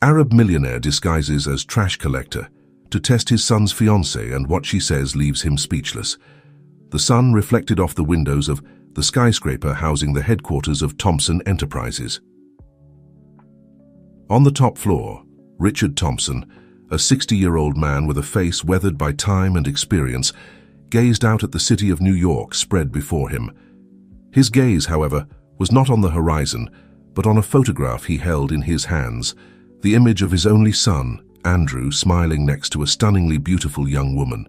Arab millionaire disguises as trash collector to test his son's fiancée, and what she says leaves him speechless. The sun reflected off the windows of the skyscraper housing the headquarters of Thompson Enterprises. On the top floor, Richard Thompson, a 60-year-old man with a face weathered by time and experience, gazed out at the city of New York spread before him. His gaze, however, was not on the horizon, but on a photograph he held in his hands, the image of his only son, Andrew, smiling next to a stunningly beautiful young woman.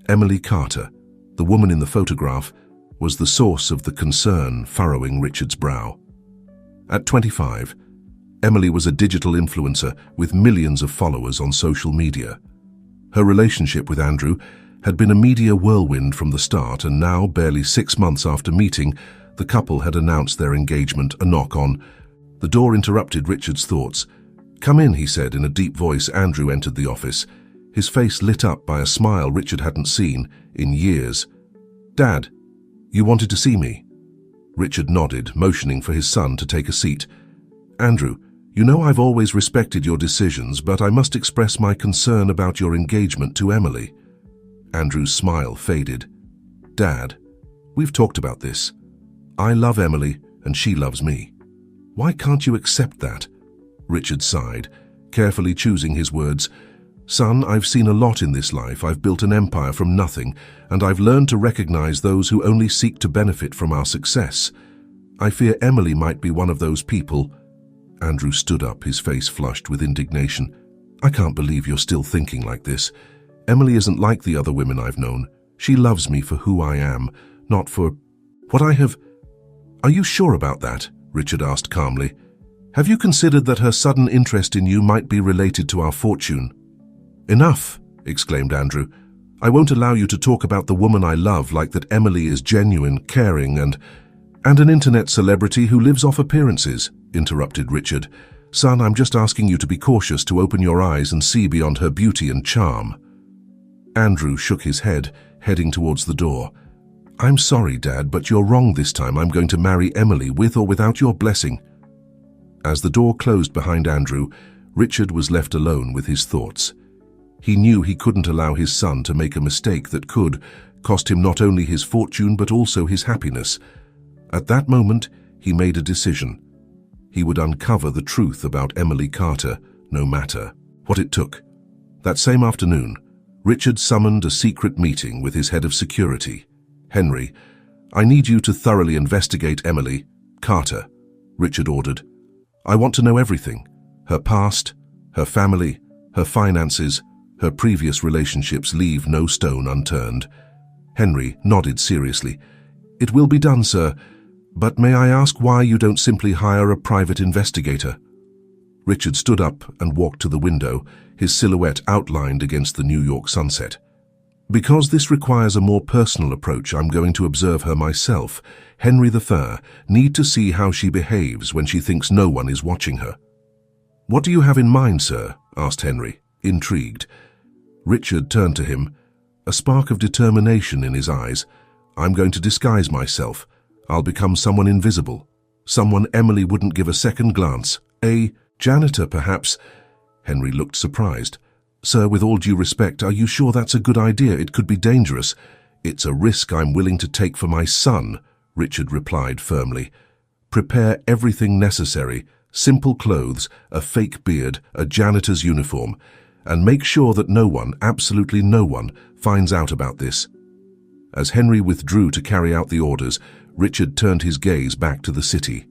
Emily Carter, the woman in the photograph, was the source of the concern furrowing Richard's brow. At 25, Emily was a digital influencer with millions of followers on social media. Her relationship with Andrew had been a media whirlwind from the start, and now, barely 6 months after meeting, the couple had announced their engagement. A knock on the door interrupted Richard's thoughts. "Come in," he said in a deep voice. Andrew entered the office, his face lit up by a smile Richard hadn't seen in years. "Dad, you wanted to see me?" Richard nodded, motioning for his son to take a seat. "Andrew, you know I've always respected your decisions, but I must express my concern about your engagement to Emily." Andrew's smile faded. "Dad, we've talked about this. I love Emily and she loves me. Why can't you accept that?" Richard sighed, carefully choosing his words. "Son, I've seen a lot in this life. I've built an empire from nothing, and I've learned to recognize those who only seek to benefit from our success. I fear Emily might be one of those people." Andrew stood up, his face flushed with indignation. "I can't believe you're still thinking like this. Emily isn't like the other women I've known. She loves me for who I am, not for what I have." "Are you sure about that?" Richard asked calmly. "Have you considered that her sudden interest in you might be related to our fortune?" "Enough!" exclaimed Andrew. "I won't allow you to talk about the woman I love like that. Emily is genuine, caring, and an internet celebrity who lives off appearances," interrupted Richard. "Son, I'm just asking you to be cautious, to open your eyes and see beyond her beauty and charm." Andrew shook his head, heading towards the door. "I'm sorry, Dad, but you're wrong this time. I'm going to marry Emily with or without your blessing." As the door closed behind Andrew, Richard was left alone with his thoughts. He knew he couldn't allow his son to make a mistake that could cost him not only his fortune but also his happiness. At that moment, he made a decision. He would uncover the truth about Emily Carter, no matter what it took. That same afternoon, Richard summoned a secret meeting with his head of security. "Henry, I need you to thoroughly investigate Emily Carter," Richard ordered. "I want to know everything. Her past, her family, her finances, her previous relationships. Leave no stone unturned." Henry nodded seriously. "It will be done, sir. But may I ask why you don't simply hire a private investigator?" Richard stood up and walked to the window, his silhouette outlined against the New York sunset. "Because this requires a more personal approach. I'm going to observe her myself. Henry III, need to see how she behaves when she thinks no one is watching her." "What do you have in mind, sir?" asked Henry, intrigued. Richard turned to him, a spark of determination in his eyes. "I'm going to disguise myself. I'll become someone invisible, someone Emily wouldn't give a second glance. A janitor, perhaps." Henry looked surprised. "Sir, with all due respect, are you sure that's a good idea? It could be dangerous." "It's a risk I'm willing to take for my son," Richard replied firmly. "Prepare everything necessary, simple clothes, a fake beard, a janitor's uniform, and make sure that no one, absolutely no one, finds out about this." As Henry withdrew to carry out the orders, Richard turned his gaze back to the city.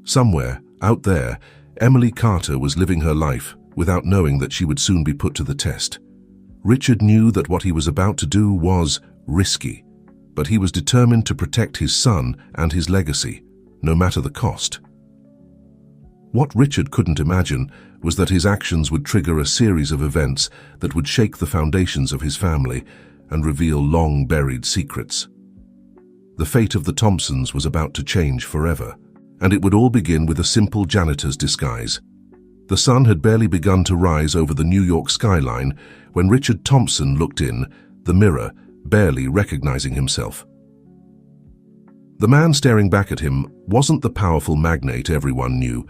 Somewhere, out there, Emily Carter was living her life without knowing that she would soon be put to the test. Richard knew that what he was about to do was risky, but he was determined to protect his son and his legacy, no matter the cost. What Richard couldn't imagine was that his actions would trigger a series of events that would shake the foundations of his family and reveal long-buried secrets. The fate of the Thompsons was about to change forever, and it would all begin with a simple janitor's disguise. The sun had barely begun to rise over the New York skyline when Richard Thompson looked in the mirror, barely recognizing himself. The man staring back at him wasn't the powerful magnate everyone knew,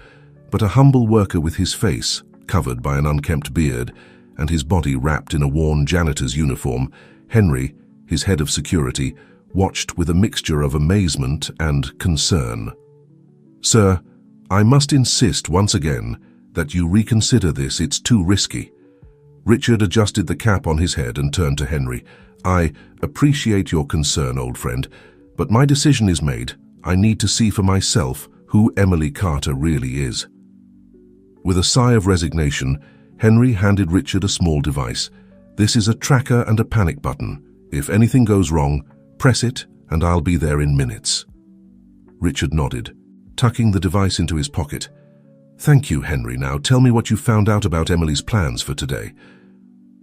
but a humble worker with his face covered by an unkempt beard and his body wrapped in a worn janitor's uniform, Henry, his head of security, watched with a mixture of amazement and concern. "Sir, I must insist once again that you reconsider this. It's too risky." Richard adjusted the cap on his head and turned to Henry. "I appreciate your concern, old friend, but my decision is made. I need to see for myself who Emily Carter really is." With a sigh of resignation, Henry handed Richard a small device. "This is a tracker and a panic button. If anything goes wrong, press it and I'll be there in minutes." Richard nodded, tucking the device into his pocket. "Thank you, Henry. Now tell me what you found out about Emily's plans for today."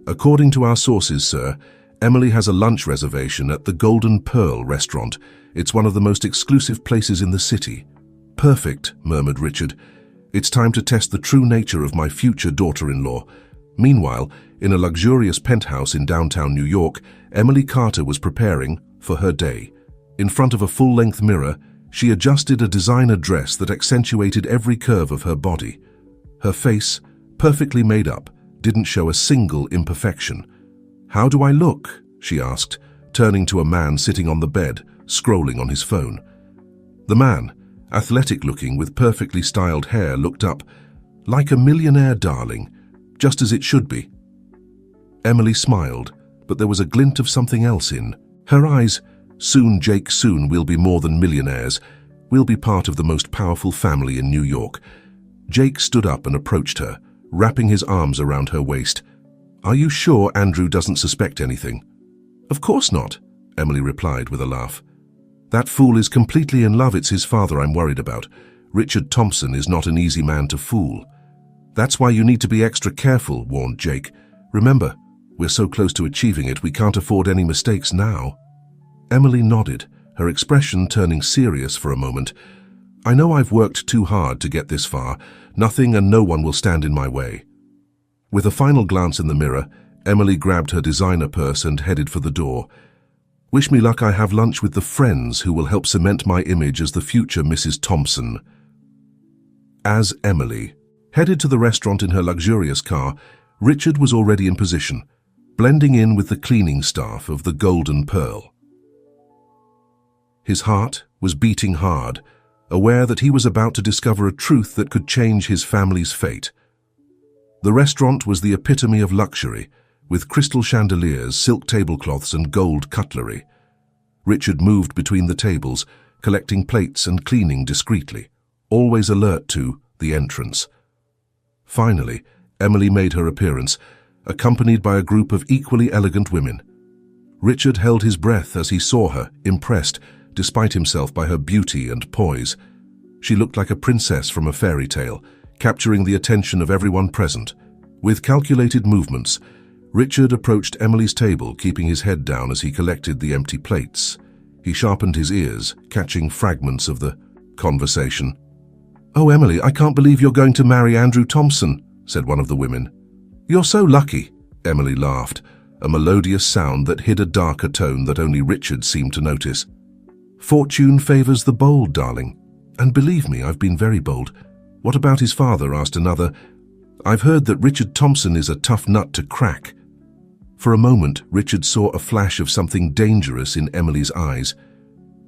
"According to our sources, sir, Emily has a lunch reservation at the Golden Pearl restaurant. It's one of the most exclusive places in the city." "Perfect," murmured Richard. "It's time to test the true nature of my future daughter-in-law." Meanwhile, in a luxurious penthouse in downtown New York, Emily Carter was preparing for her day. In front of a full-length mirror, she adjusted a designer dress that accentuated every curve of her body. Her face, perfectly made up, didn't show a single imperfection. "How do I look?" she asked, turning to a man sitting on the bed, scrolling on his phone. The man, athletic-looking with perfectly styled hair, looked up. "Like a millionaire, darling, just as it should be." Emily smiled, but there was a glint of something else in her eyes. "Soon, Jake, soon we'll be more than millionaires. We'll be part of the most powerful family in New York." Jake stood up and approached her, wrapping his arms around her waist. "Are you sure Andrew doesn't suspect anything?" "Of course not," Emily replied with a laugh. "That fool is completely in love. It's his father I'm worried about. Richard Thompson is not an easy man to fool." "That's why you need to be extra careful," warned Jake. "Remember, we're so close to achieving it, we can't afford any mistakes now." Emily nodded, her expression turning serious for a moment. "I know I've worked too hard to get this far. Nothing and no one will stand in my way." With a final glance in the mirror, Emily grabbed her designer purse and headed for the door. "Wish me luck. I have lunch with the friends who will help cement my image as the future Mrs. Thompson." As Emily headed to the restaurant in her luxurious car, Richard was already in position, blending in with the cleaning staff of the Golden Pearl. His heart was beating hard, aware that he was about to discover a truth that could change his family's fate. The restaurant was the epitome of luxury, with crystal chandeliers, silk tablecloths, and gold cutlery. Richard moved between the tables, collecting plates and cleaning discreetly, always alert to the entrance. Finally, Emily made her appearance, accompanied by a group of equally elegant women. Richard held his breath as he saw her, impressed, despite himself, by her beauty and poise. She looked like a princess from a fairy tale, capturing the attention of everyone present. With calculated movements, Richard approached Emily's table, keeping his head down as he collected the empty plates. He sharpened his ears, catching fragments of the conversation. "Oh, Emily, I can't believe you're going to marry Andrew Thompson," said one of the women. "You're so lucky," Emily laughed, a melodious sound that hid a darker tone that only Richard seemed to notice. "Fortune favors the bold, darling. And believe me, I've been very bold." "What about his father?" asked another. "I've heard that Richard Thompson is a tough nut to crack." For a moment, Richard saw a flash of something dangerous in Emily's eyes.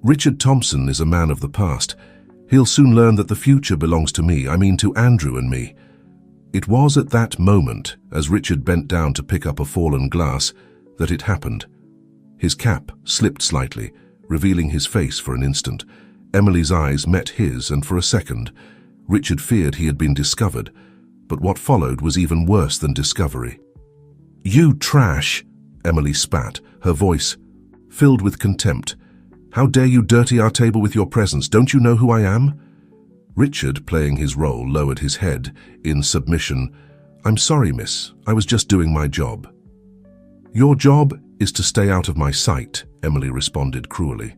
"Richard Thompson is a man of the past. He'll soon learn that the future belongs to me, I mean to Andrew and me." It was at that moment, as Richard bent down to pick up a fallen glass, that it happened. His cap slipped slightly, revealing his face for an instant. Emily's eyes met his, and for a second, Richard feared he had been discovered, but what followed was even worse than discovery. "You trash!" Emily spat, her voice filled with contempt. "How dare you dirty our table with your presence? Don't you know who I am?" Richard, playing his role, lowered his head in submission. "I'm sorry, miss. I was just doing my job." "Your job is to stay out of my sight," Emily responded cruelly.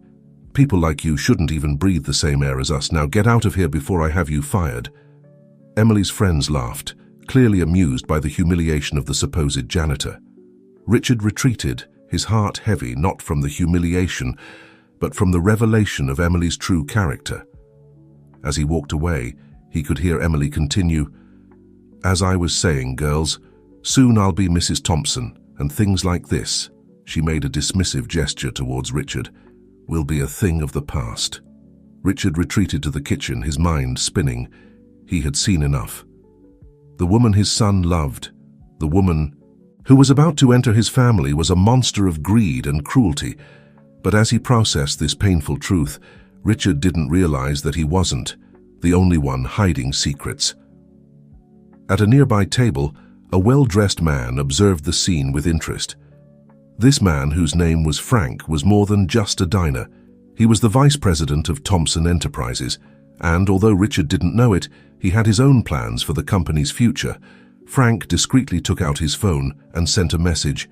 "People like you shouldn't even breathe the same air as us. Now get out of here before I have you fired." Emily's friends laughed, clearly amused by the humiliation of the supposed janitor. Richard retreated, his heart heavy, not from the humiliation, but from the revelation of Emily's true character. As he walked away, he could hear Emily continue, As I was saying, girls, soon I'll be Mrs. Thompson, and things like this," she made a dismissive gesture towards Richard, "will be a thing of the past." Richard retreated to the kitchen, his mind spinning. He had seen enough. The woman his son loved, the woman who was about to enter his family, was a monster of greed and cruelty. But as he processed this painful truth, Richard didn't realize that he wasn't the only one hiding secrets. At a nearby table, a well-dressed man observed the scene with interest. This man, whose name was Frank, was more than just a diner. He was the vice president of Thompson Enterprises, and although Richard didn't know it, he had his own plans for the company's future. Frank discreetly took out his phone and sent a message.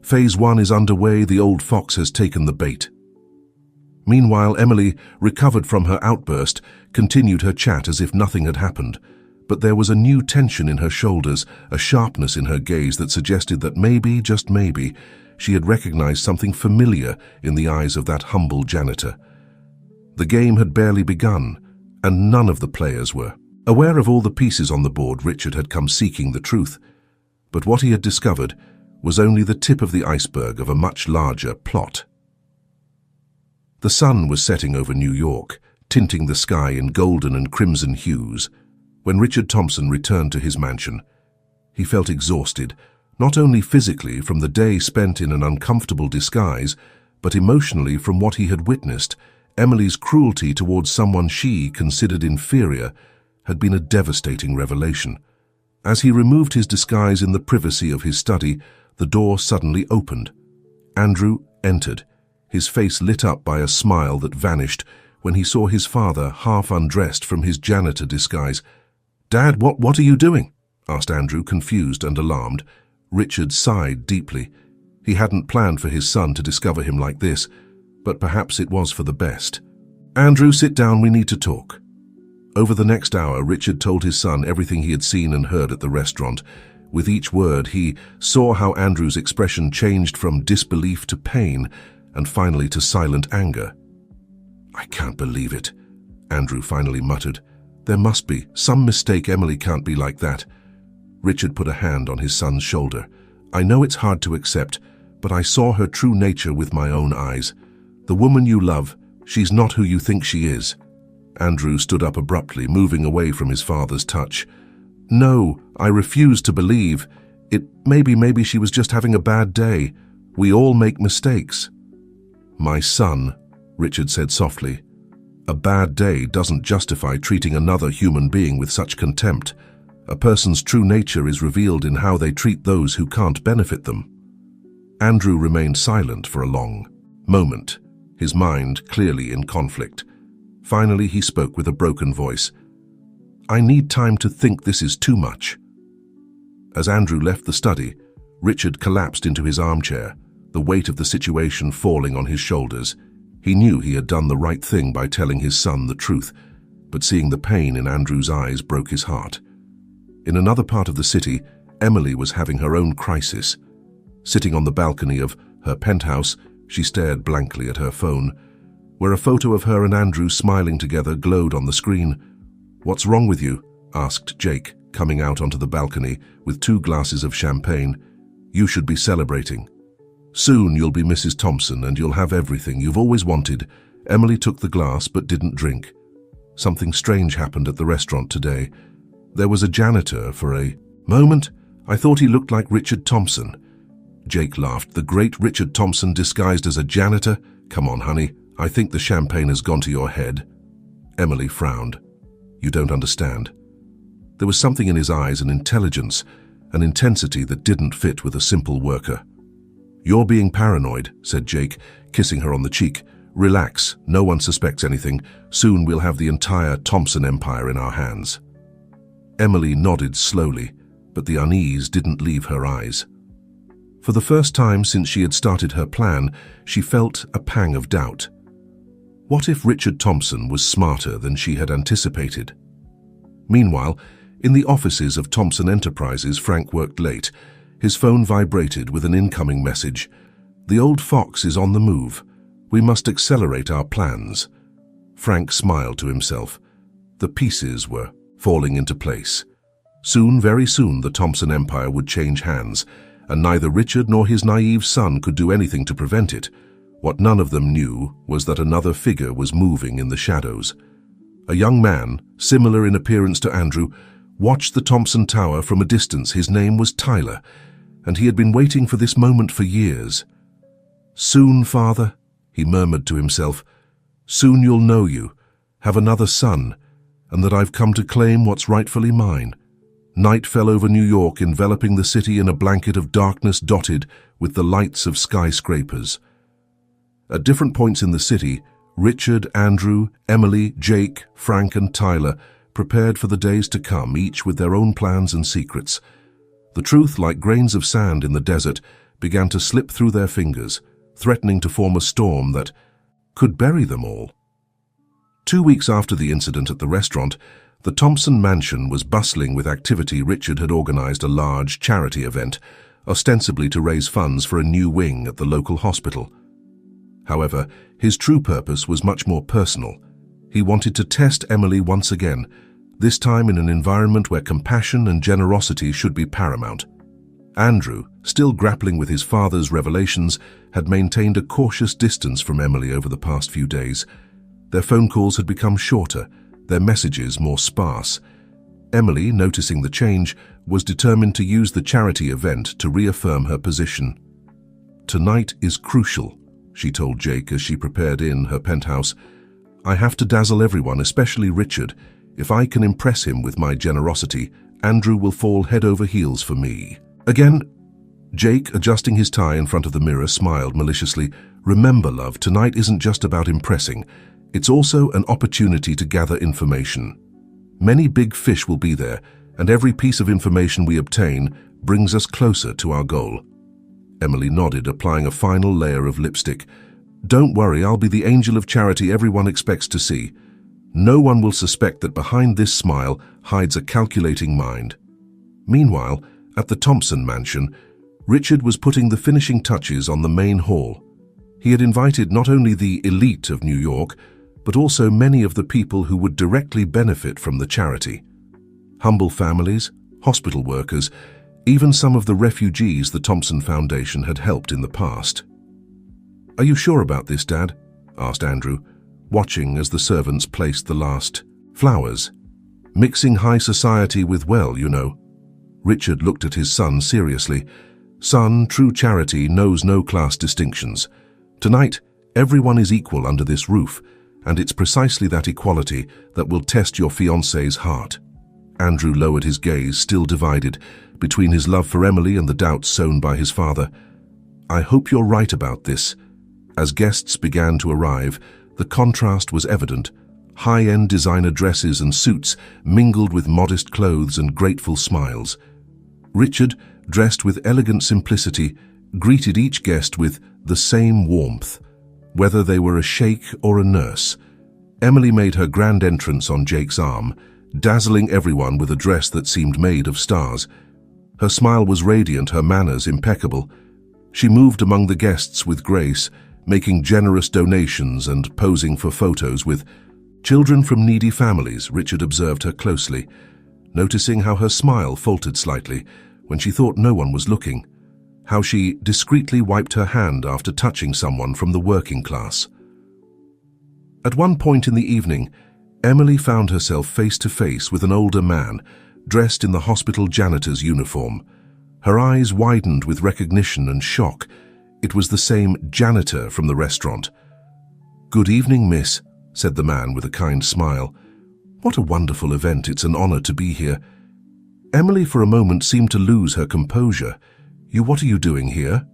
"Phase 1 is underway, the old fox has taken the bait." Meanwhile, Emily, recovered from her outburst, continued her chat as if nothing had happened. But there was a new tension in her shoulders, a sharpness in her gaze that suggested that maybe, just maybe, she had recognized something familiar in the eyes of that humble janitor. The game had barely begun, and none of the players were. Aware of all the pieces on the board, Richard had come seeking the truth. But what he had discovered was only the tip of the iceberg of a much larger plot. The sun was setting over New York, tinting the sky in golden and crimson hues. When Richard Thompson returned to his mansion, he felt exhausted, not only physically from the day spent in an uncomfortable disguise, but emotionally from what he had witnessed. Emily's cruelty towards someone she considered inferior had been a devastating revelation. As he removed his disguise in the privacy of his study, the door suddenly opened. Andrew entered, his face lit up by a smile that vanished when he saw his father half undressed from his janitor disguise. "Dad, what are you doing?" asked Andrew, confused and alarmed. Richard sighed deeply. He hadn't planned for his son to discover him like this, but perhaps it was for the best. "Andrew, sit down, we need to talk." Over the next hour, Richard told his son everything he had seen and heard at the restaurant. With each word, he saw how Andrew's expression changed from disbelief to pain, and finally to silent anger. "I can't believe it," Andrew finally muttered. "There must be some mistake. Emily can't be like that." Richard put a hand on his son's shoulder. "I know it's hard to accept, but I saw her true nature with my own eyes. The woman you love, she's not who you think she is." Andrew stood up abruptly, moving away from his father's touch. "No, I refuse to believe. Maybe she was just having a bad day. We all make mistakes." "My son," Richard said softly, "a bad day doesn't justify treating another human being with such contempt. A person's true nature is revealed in how they treat those who can't benefit them." Andrew remained silent for a long moment, his mind clearly in conflict. Finally, he spoke with a broken voice. "I need time to think. This is too much." As Andrew left the study, Richard collapsed into his armchair, the weight of the situation falling on his shoulders. He knew he had done the right thing by telling his son the truth, but seeing the pain in Andrew's eyes broke his heart. In another part of the city, Emily was having her own crisis. Sitting on the balcony of her penthouse, she stared blankly at her phone, where a photo of her and Andrew smiling together glowed on the screen. "What's wrong with you?" asked Jake, coming out onto the balcony with 2 glasses of champagne. "You should be celebrating. Soon you'll be Mrs. Thompson and you'll have everything you've always wanted." Emily took the glass but didn't drink. "Something strange happened at the restaurant today. There was a janitor for a moment. I thought he looked like Richard Thompson." Jake laughed. "The great Richard Thompson disguised as a janitor? Come on, honey. I think the champagne has gone to your head." Emily frowned. "You don't understand." There was something in his eyes, an intelligence, an intensity that didn't fit with a simple worker. "You're being paranoid," said Jake, kissing her on the cheek. "Relax, no one suspects anything. Soon we'll have the entire Thompson empire in our hands." Emily nodded slowly, but the unease didn't leave her eyes. For the first time since she had started her plan, she felt a pang of doubt. What if Richard Thompson was smarter than she had anticipated? Meanwhile, in the offices of Thompson Enterprises, Frank worked late. His phone vibrated with an incoming message. "The old fox is on the move. We must accelerate our plans." Frank smiled to himself. The pieces were falling into place. Soon, very soon, the Thompson empire would change hands, and neither Richard nor his naive son could do anything to prevent it. What none of them knew was that another figure was moving in the shadows. A young man, similar in appearance to Andrew, watched the Thompson Tower from a distance. His name was Tyler, and he had been waiting for this moment for years. "Soon, father," he murmured to himself, "soon you'll know you, have another son, and that I've come to claim what's rightfully mine." Night fell over New York, enveloping the city in a blanket of darkness dotted with the lights of skyscrapers. At different points in the city, Richard, Andrew, Emily, Jake, Frank, and Tyler prepared for the days to come, each with their own plans and secrets. The truth, like grains of sand in the desert, began to slip through their fingers, threatening to form a storm that could bury them all. 2 weeks after the incident at the restaurant, the Thompson mansion was bustling with activity. Richard had organized a large charity event, ostensibly to raise funds for a new wing at the local hospital. However, his true purpose was much more personal. He wanted to test Emily once again, this time in an environment where compassion and generosity should be paramount. Andrew, still grappling with his father's revelations, had maintained a cautious distance from Emily over the past few days. Their phone calls had become shorter, their messages more sparse. Emily, noticing the change, was determined to use the charity event to reaffirm her position. "Tonight is crucial," she told Jake as she prepared in her penthouse. "I have to dazzle everyone, especially Richard. If I can impress him with my generosity, Andrew will fall head over heels for me." Again, Jake, adjusting his tie in front of the mirror, smiled maliciously. "Remember, love, tonight isn't just about impressing. It's also an opportunity to gather information. Many big fish will be there, and every piece of information we obtain brings us closer to our goal." Emily nodded, applying a final layer of lipstick. "Don't worry, I'll be the angel of charity everyone expects to see. No one will suspect that behind this smile hides a calculating mind." Meanwhile, at the Thompson mansion, Richard was putting the finishing touches on the main hall. He had invited not only the elite of New York, but also many of the people who would directly benefit from the charity. Humble families, hospital workers, even some of the refugees the Thompson Foundation had helped in the past. "Are you sure about this, Dad?" asked Andrew, watching as the servants placed the last flowers. "Mixing high society with well, you know." Richard looked at his son seriously. "Son, true charity knows no class distinctions. Tonight, everyone is equal under this roof, and it's precisely that equality that will test your fiancée's heart." Andrew lowered his gaze, still divided between his love for Emily and the doubts sown by his father. "I hope you're right about this." As guests began to arrive, the contrast was evident. High-end designer dresses and suits mingled with modest clothes and grateful smiles. Richard, dressed with elegant simplicity, greeted each guest with the same warmth, whether they were a sheikh or a nurse. Emily made her grand entrance on Jake's arm, dazzling everyone with a dress that seemed made of stars. Her smile was radiant, her manners impeccable. She moved among the guests with grace, making generous donations and posing for photos with children from needy families. Richard observed her closely, noticing how her smile faltered slightly when she thought no one was looking, how she discreetly wiped her hand after touching someone from the working class. At one point in the evening, Emily found herself face to face with an older man, dressed in the hospital janitor's uniform. Her eyes widened with recognition and shock. It was the same janitor from the restaurant. "Good evening, miss," said the man with a kind smile. "What a wonderful event. It's an honor to be here." Emily for a moment seemed to lose her composure. What are you doing here?"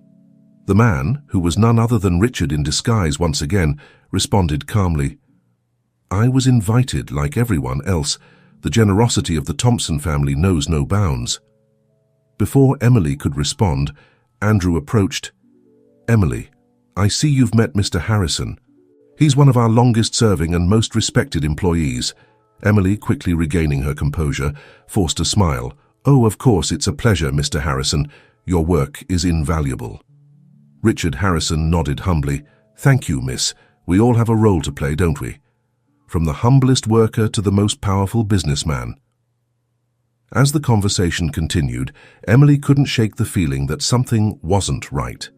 The man, who was none other than Richard in disguise once again, responded calmly. "I was invited like everyone else. The generosity of the Thompson family knows no bounds." Before Emily could respond, Andrew approached. "Emily, I see you've met Mr. Harrison. He's one of our longest-serving and most respected employees." Emily, quickly regaining her composure, forced a smile. "Oh, of course, it's a pleasure, Mr. Harrison. Your work is invaluable." Richard Harrison nodded humbly. "Thank you, miss. We all have a role to play, don't we? From the humblest worker to the most powerful businessman." As the conversation continued, Emily couldn't shake the feeling that something wasn't right.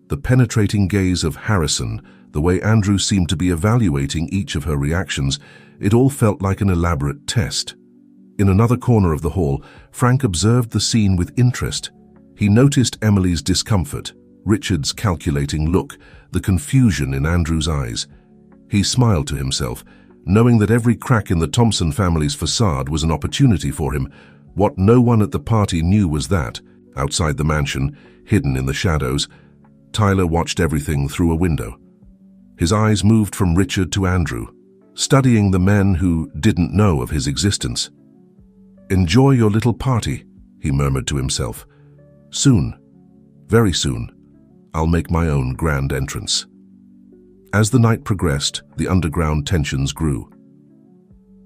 The penetrating gaze of Harrison, the way Andrew seemed to be evaluating each of her reactions, it all felt like an elaborate test. In another corner of the hall, Frank observed the scene with interest. He noticed Emily's discomfort, Richard's calculating look, the confusion in Andrew's eyes. He smiled to himself, knowing that every crack in the Thompson family's facade was an opportunity for him. What no one at the party knew was that, outside the mansion, hidden in the shadows, Tyler watched everything through a window. His eyes moved from Richard to Andrew, studying the men who didn't know of his existence. "Enjoy your little party," he murmured to himself. "Soon, very soon, I'll make my own grand entrance." As the night progressed, the underground tensions grew.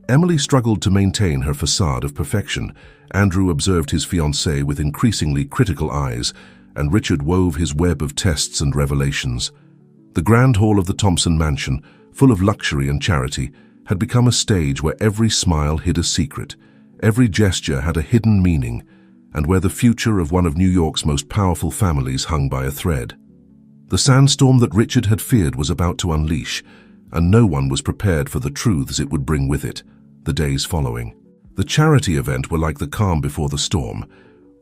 Emily struggled to maintain her facade of perfection. Andrew observed his fiancée with increasingly critical eyes, and Richard wove his web of tests and revelations. The grand hall of the Thompson mansion, full of luxury and charity, had become a stage where every smile hid a secret, every gesture had a hidden meaning, and where the future of one of New York's most powerful families hung by a thread. The sandstorm that Richard had feared was about to unleash, and no one was prepared for the truths it would bring with it, the days following. The charity event were like the calm before the storm.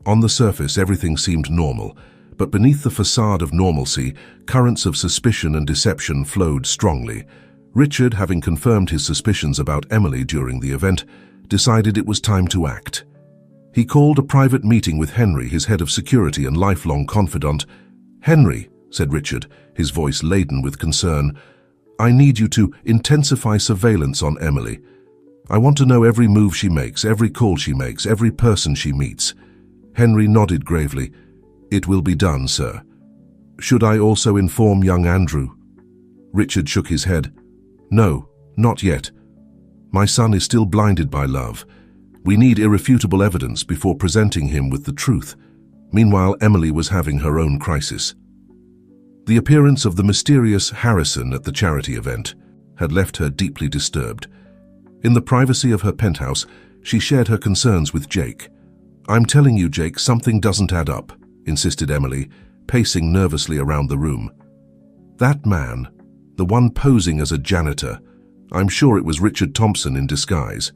On the surface, everything seemed normal, but beneath the facade of normalcy, currents of suspicion and deception flowed strongly. Richard, having confirmed his suspicions about Emily during the event, decided it was time to act. He called a private meeting with Henry, his head of security and lifelong confidant. "Henry," said Richard, his voice laden with concern, "I need you to intensify surveillance on Emily. I want to know every move she makes, every call she makes, every person she meets." Henry nodded gravely. "It will be done, sir." "Should I also inform young Andrew?" Richard shook his head. "No, not yet. My son is still blinded by love. We need irrefutable evidence before presenting him with the truth." Meanwhile, Emily was having her own crisis. The appearance of the mysterious Harrison at the charity event had left her deeply disturbed. In the privacy of her penthouse, she shared her concerns with Jake. "I'm telling you, Jake, something doesn't add up," insisted Emily, pacing nervously around the room. "That man, the one posing as a janitor, I'm sure it was Richard Thompson in disguise."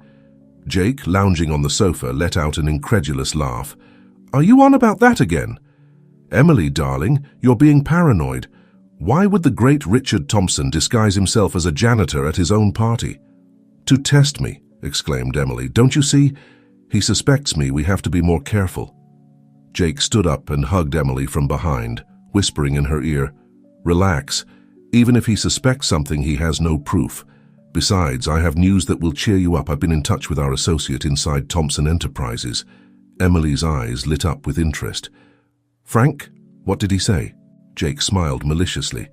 Jake, lounging on the sofa, let out an incredulous laugh. "Are you on about that again?" "Emily, darling, you're being paranoid. Why would the great Richard Thompson disguise himself as a janitor at his own party?" "To test me," exclaimed Emily. "Don't you see? He suspects me. We have to be more careful." Jake stood up and hugged Emily from behind, whispering in her ear, "Relax. Even if he suspects something, he has no proof. Besides, I have news that will cheer you up. I've been in touch with our associate inside Thompson Enterprises." Emily's eyes lit up with interest. "Frank, what did he say?" Jake smiled maliciously.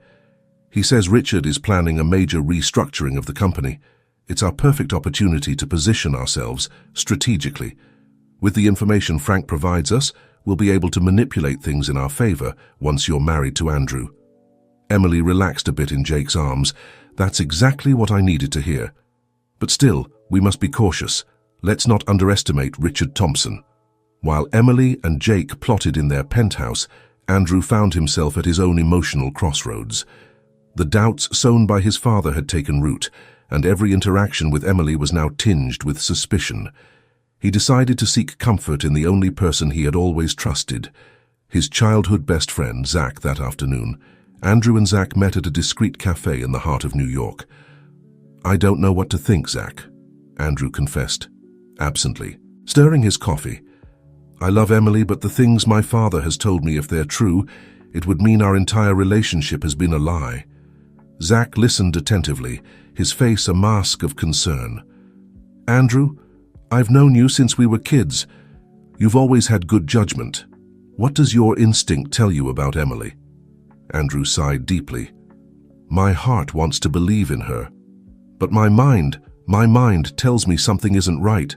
"He says Richard is planning a major restructuring of the company. It's our perfect opportunity to position ourselves strategically. With the information Frank provides us, we'll be able to manipulate things in our favor once you're married to Andrew." Emily relaxed a bit in Jake's arms. "That's exactly what I needed to hear. But still, we must be cautious. Let's not underestimate Richard Thompson." While Emily and Jake plotted in their penthouse, Andrew found himself at his own emotional crossroads. The doubts sown by his father had taken root, and every interaction with Emily was now tinged with suspicion. He decided to seek comfort in the only person he had always trusted, his childhood best friend, Zach, that afternoon. Andrew and Zach met at a discreet cafe in the heart of New York. "I don't know what to think, Zach," Andrew confessed, absently, stirring his coffee. "I love Emily, but the things my father has told me, if they're true, it would mean our entire relationship has been a lie." Zach listened attentively, his face a mask of concern. "Andrew, I've known you since we were kids. You've always had good judgment. What does your instinct tell you about Emily?" Andrew sighed deeply. "My heart wants to believe in her, but my mind tells me something isn't right.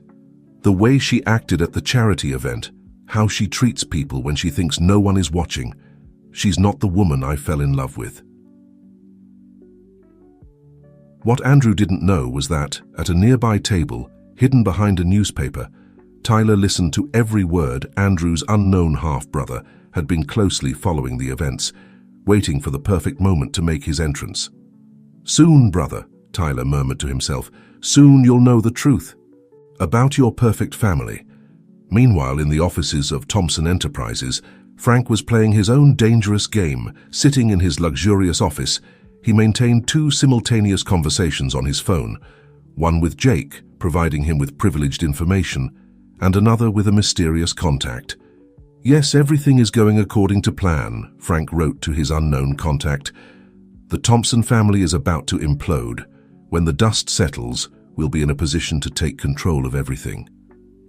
The way she acted at the charity event, how she treats people when she thinks no one is watching. She's not the woman I fell in love with." What Andrew didn't know was that, at a nearby table, hidden behind a newspaper, Tyler listened to every word. Andrew's unknown half-brother had been closely following the events, waiting for the perfect moment to make his entrance. "Soon, brother," Tyler murmured to himself, "soon you'll know the truth about your perfect family." Meanwhile, in the offices of Thompson Enterprises, Frank was playing his own dangerous game. Sitting in his luxurious office, he maintained two simultaneous conversations on his phone, one with Jake, providing him with privileged information, and another with a mysterious contact. "Yes, everything is going according to plan," Frank wrote to his unknown contact. "The Thompson family is about to implode. When the dust settles, we'll be in a position to take control of everything."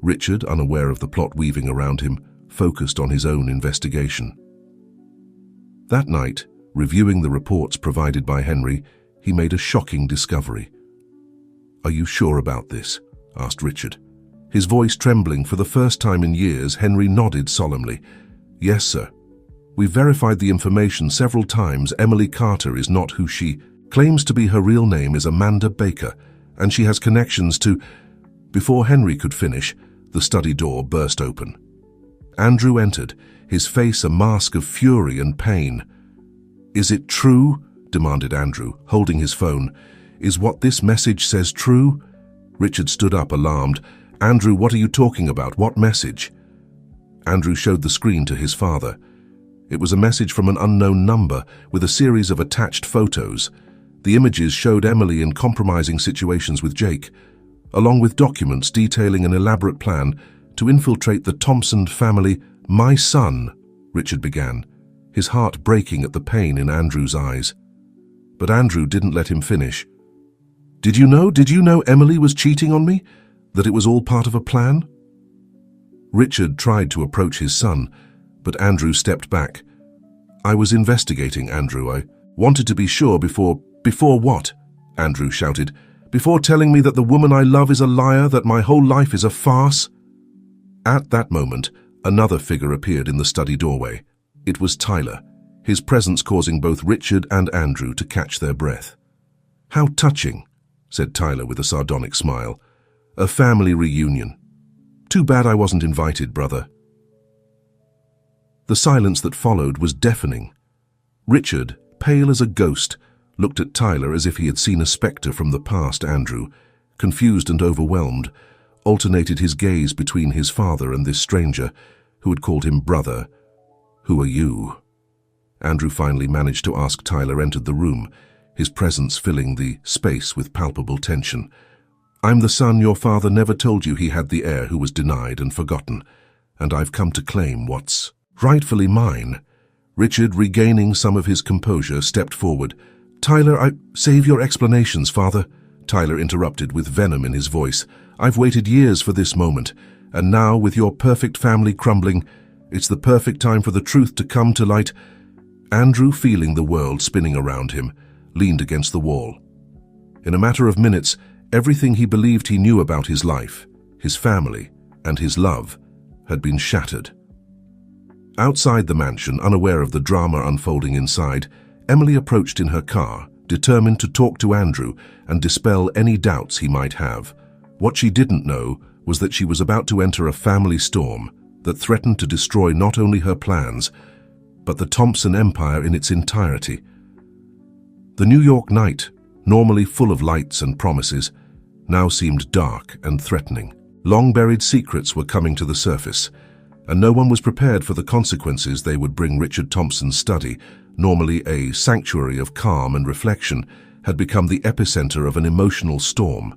Richard, unaware of the plot weaving around him, focused on his own investigation. That night, reviewing the reports provided by Henry, he made a shocking discovery. "Are you sure about this?" asked Richard. His voice trembling for the first time in years, Henry nodded solemnly. "Yes, sir. We've verified the information several times. Emily Carter is not who she claims to be. Her real name is Amanda Baker, and she has connections to—" Before Henry could finish, the study door burst open. Andrew entered, his face a mask of fury and pain. "Is it true?" demanded Andrew, holding his phone. "Is what this message says true?" Richard stood up, alarmed. "Andrew, what are you talking about? What message?" Andrew showed the screen to his father. It was a message from an unknown number with a series of attached photos. The images showed Emily in compromising situations with Jake, along with documents detailing an elaborate plan to infiltrate the Thompson family. "My son," Richard began, his heart breaking at the pain in Andrew's eyes. But Andrew didn't let him finish. Did you know Emily was cheating on me? That it was all part of a plan?" Richard tried to approach his son, but Andrew stepped back. "I was investigating, Andrew. I wanted to be sure before—" "Before what?" Andrew shouted. "Before telling me that the woman I love is a liar, that my whole life is a farce?" At that moment, another figure appeared in the study doorway. It was Tyler, his presence causing both Richard and Andrew to catch their breath. "How touching," said Tyler with a sardonic smile. "A family reunion. Too bad I wasn't invited, brother." The silence that followed was deafening. Richard, pale as a ghost, looked at Tyler as if he had seen a spectre from the past. Andrew, confused and overwhelmed, alternated his gaze between his father and this stranger, who had called him brother. "Who are you?" Andrew finally managed to ask. Tyler entered the room, his presence filling the space with palpable tension. "I'm the son your father never told you he had, the heir who was denied and forgotten, and I've come to claim what's rightfully mine." Richard, regaining some of his composure, stepped forward. "Tyler, save your explanations, father," Tyler interrupted with venom in his voice. "I've waited years for this moment, and now, with your perfect family crumbling, it's the perfect time for the truth to come to light." Andrew, feeling the world spinning around him, leaned against the wall. In a matter of minutes, everything he believed he knew about his life, his family, and his love had been shattered. Outside the mansion, unaware of the drama unfolding inside, Emily approached in her car, determined to talk to Andrew and dispel any doubts he might have. What she didn't know was that she was about to enter a family storm that threatened to destroy not only her plans, but the Thompson empire in its entirety. The New York night, normally full of lights and promises, now seemed dark and threatening. Long-buried secrets were coming to the surface, and no one was prepared for the consequences they would bring. Richard Thompson's study, normally a sanctuary of calm and reflection, had become the epicenter of an emotional storm.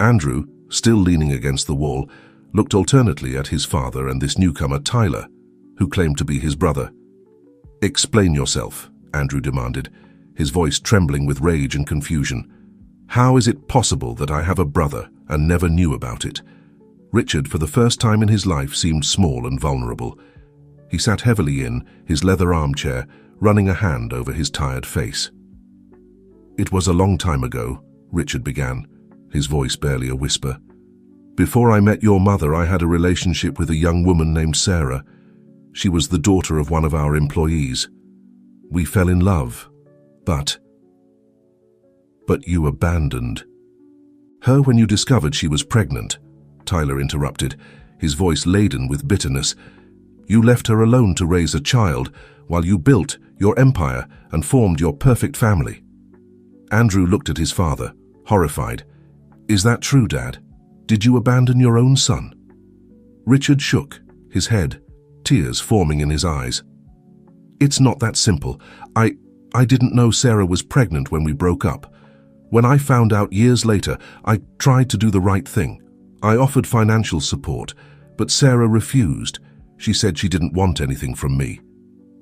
Andrew, still leaning against the wall, looked alternately at his father and this newcomer, Tyler, who claimed to be his brother. "Explain yourself," Andrew demanded, his voice trembling with rage and confusion. "How is it possible that I have a brother and never knew about it?" Richard, for the first time in his life, seemed small and vulnerable. He sat heavily in his leather armchair, running a hand over his tired face. "It was a long time ago," Richard began, his voice barely a whisper. "Before I met your mother, I had a relationship with a young woman named Sarah. She was the daughter of one of our employees. We fell in love, but you abandoned her when you discovered she was pregnant," Tyler interrupted, his voice laden with bitterness. You left her alone to raise a child while you built your empire and formed your perfect family. Andrew looked at his father, horrified. Is that true, Dad? Did you abandon your own son? Richard shook his head, tears forming in his eyes. It's not that simple. I didn't know Sarah was pregnant when we broke up. When I found out years later, I tried to do the right thing. I offered financial support, but Sarah refused. She said she didn't want anything from me.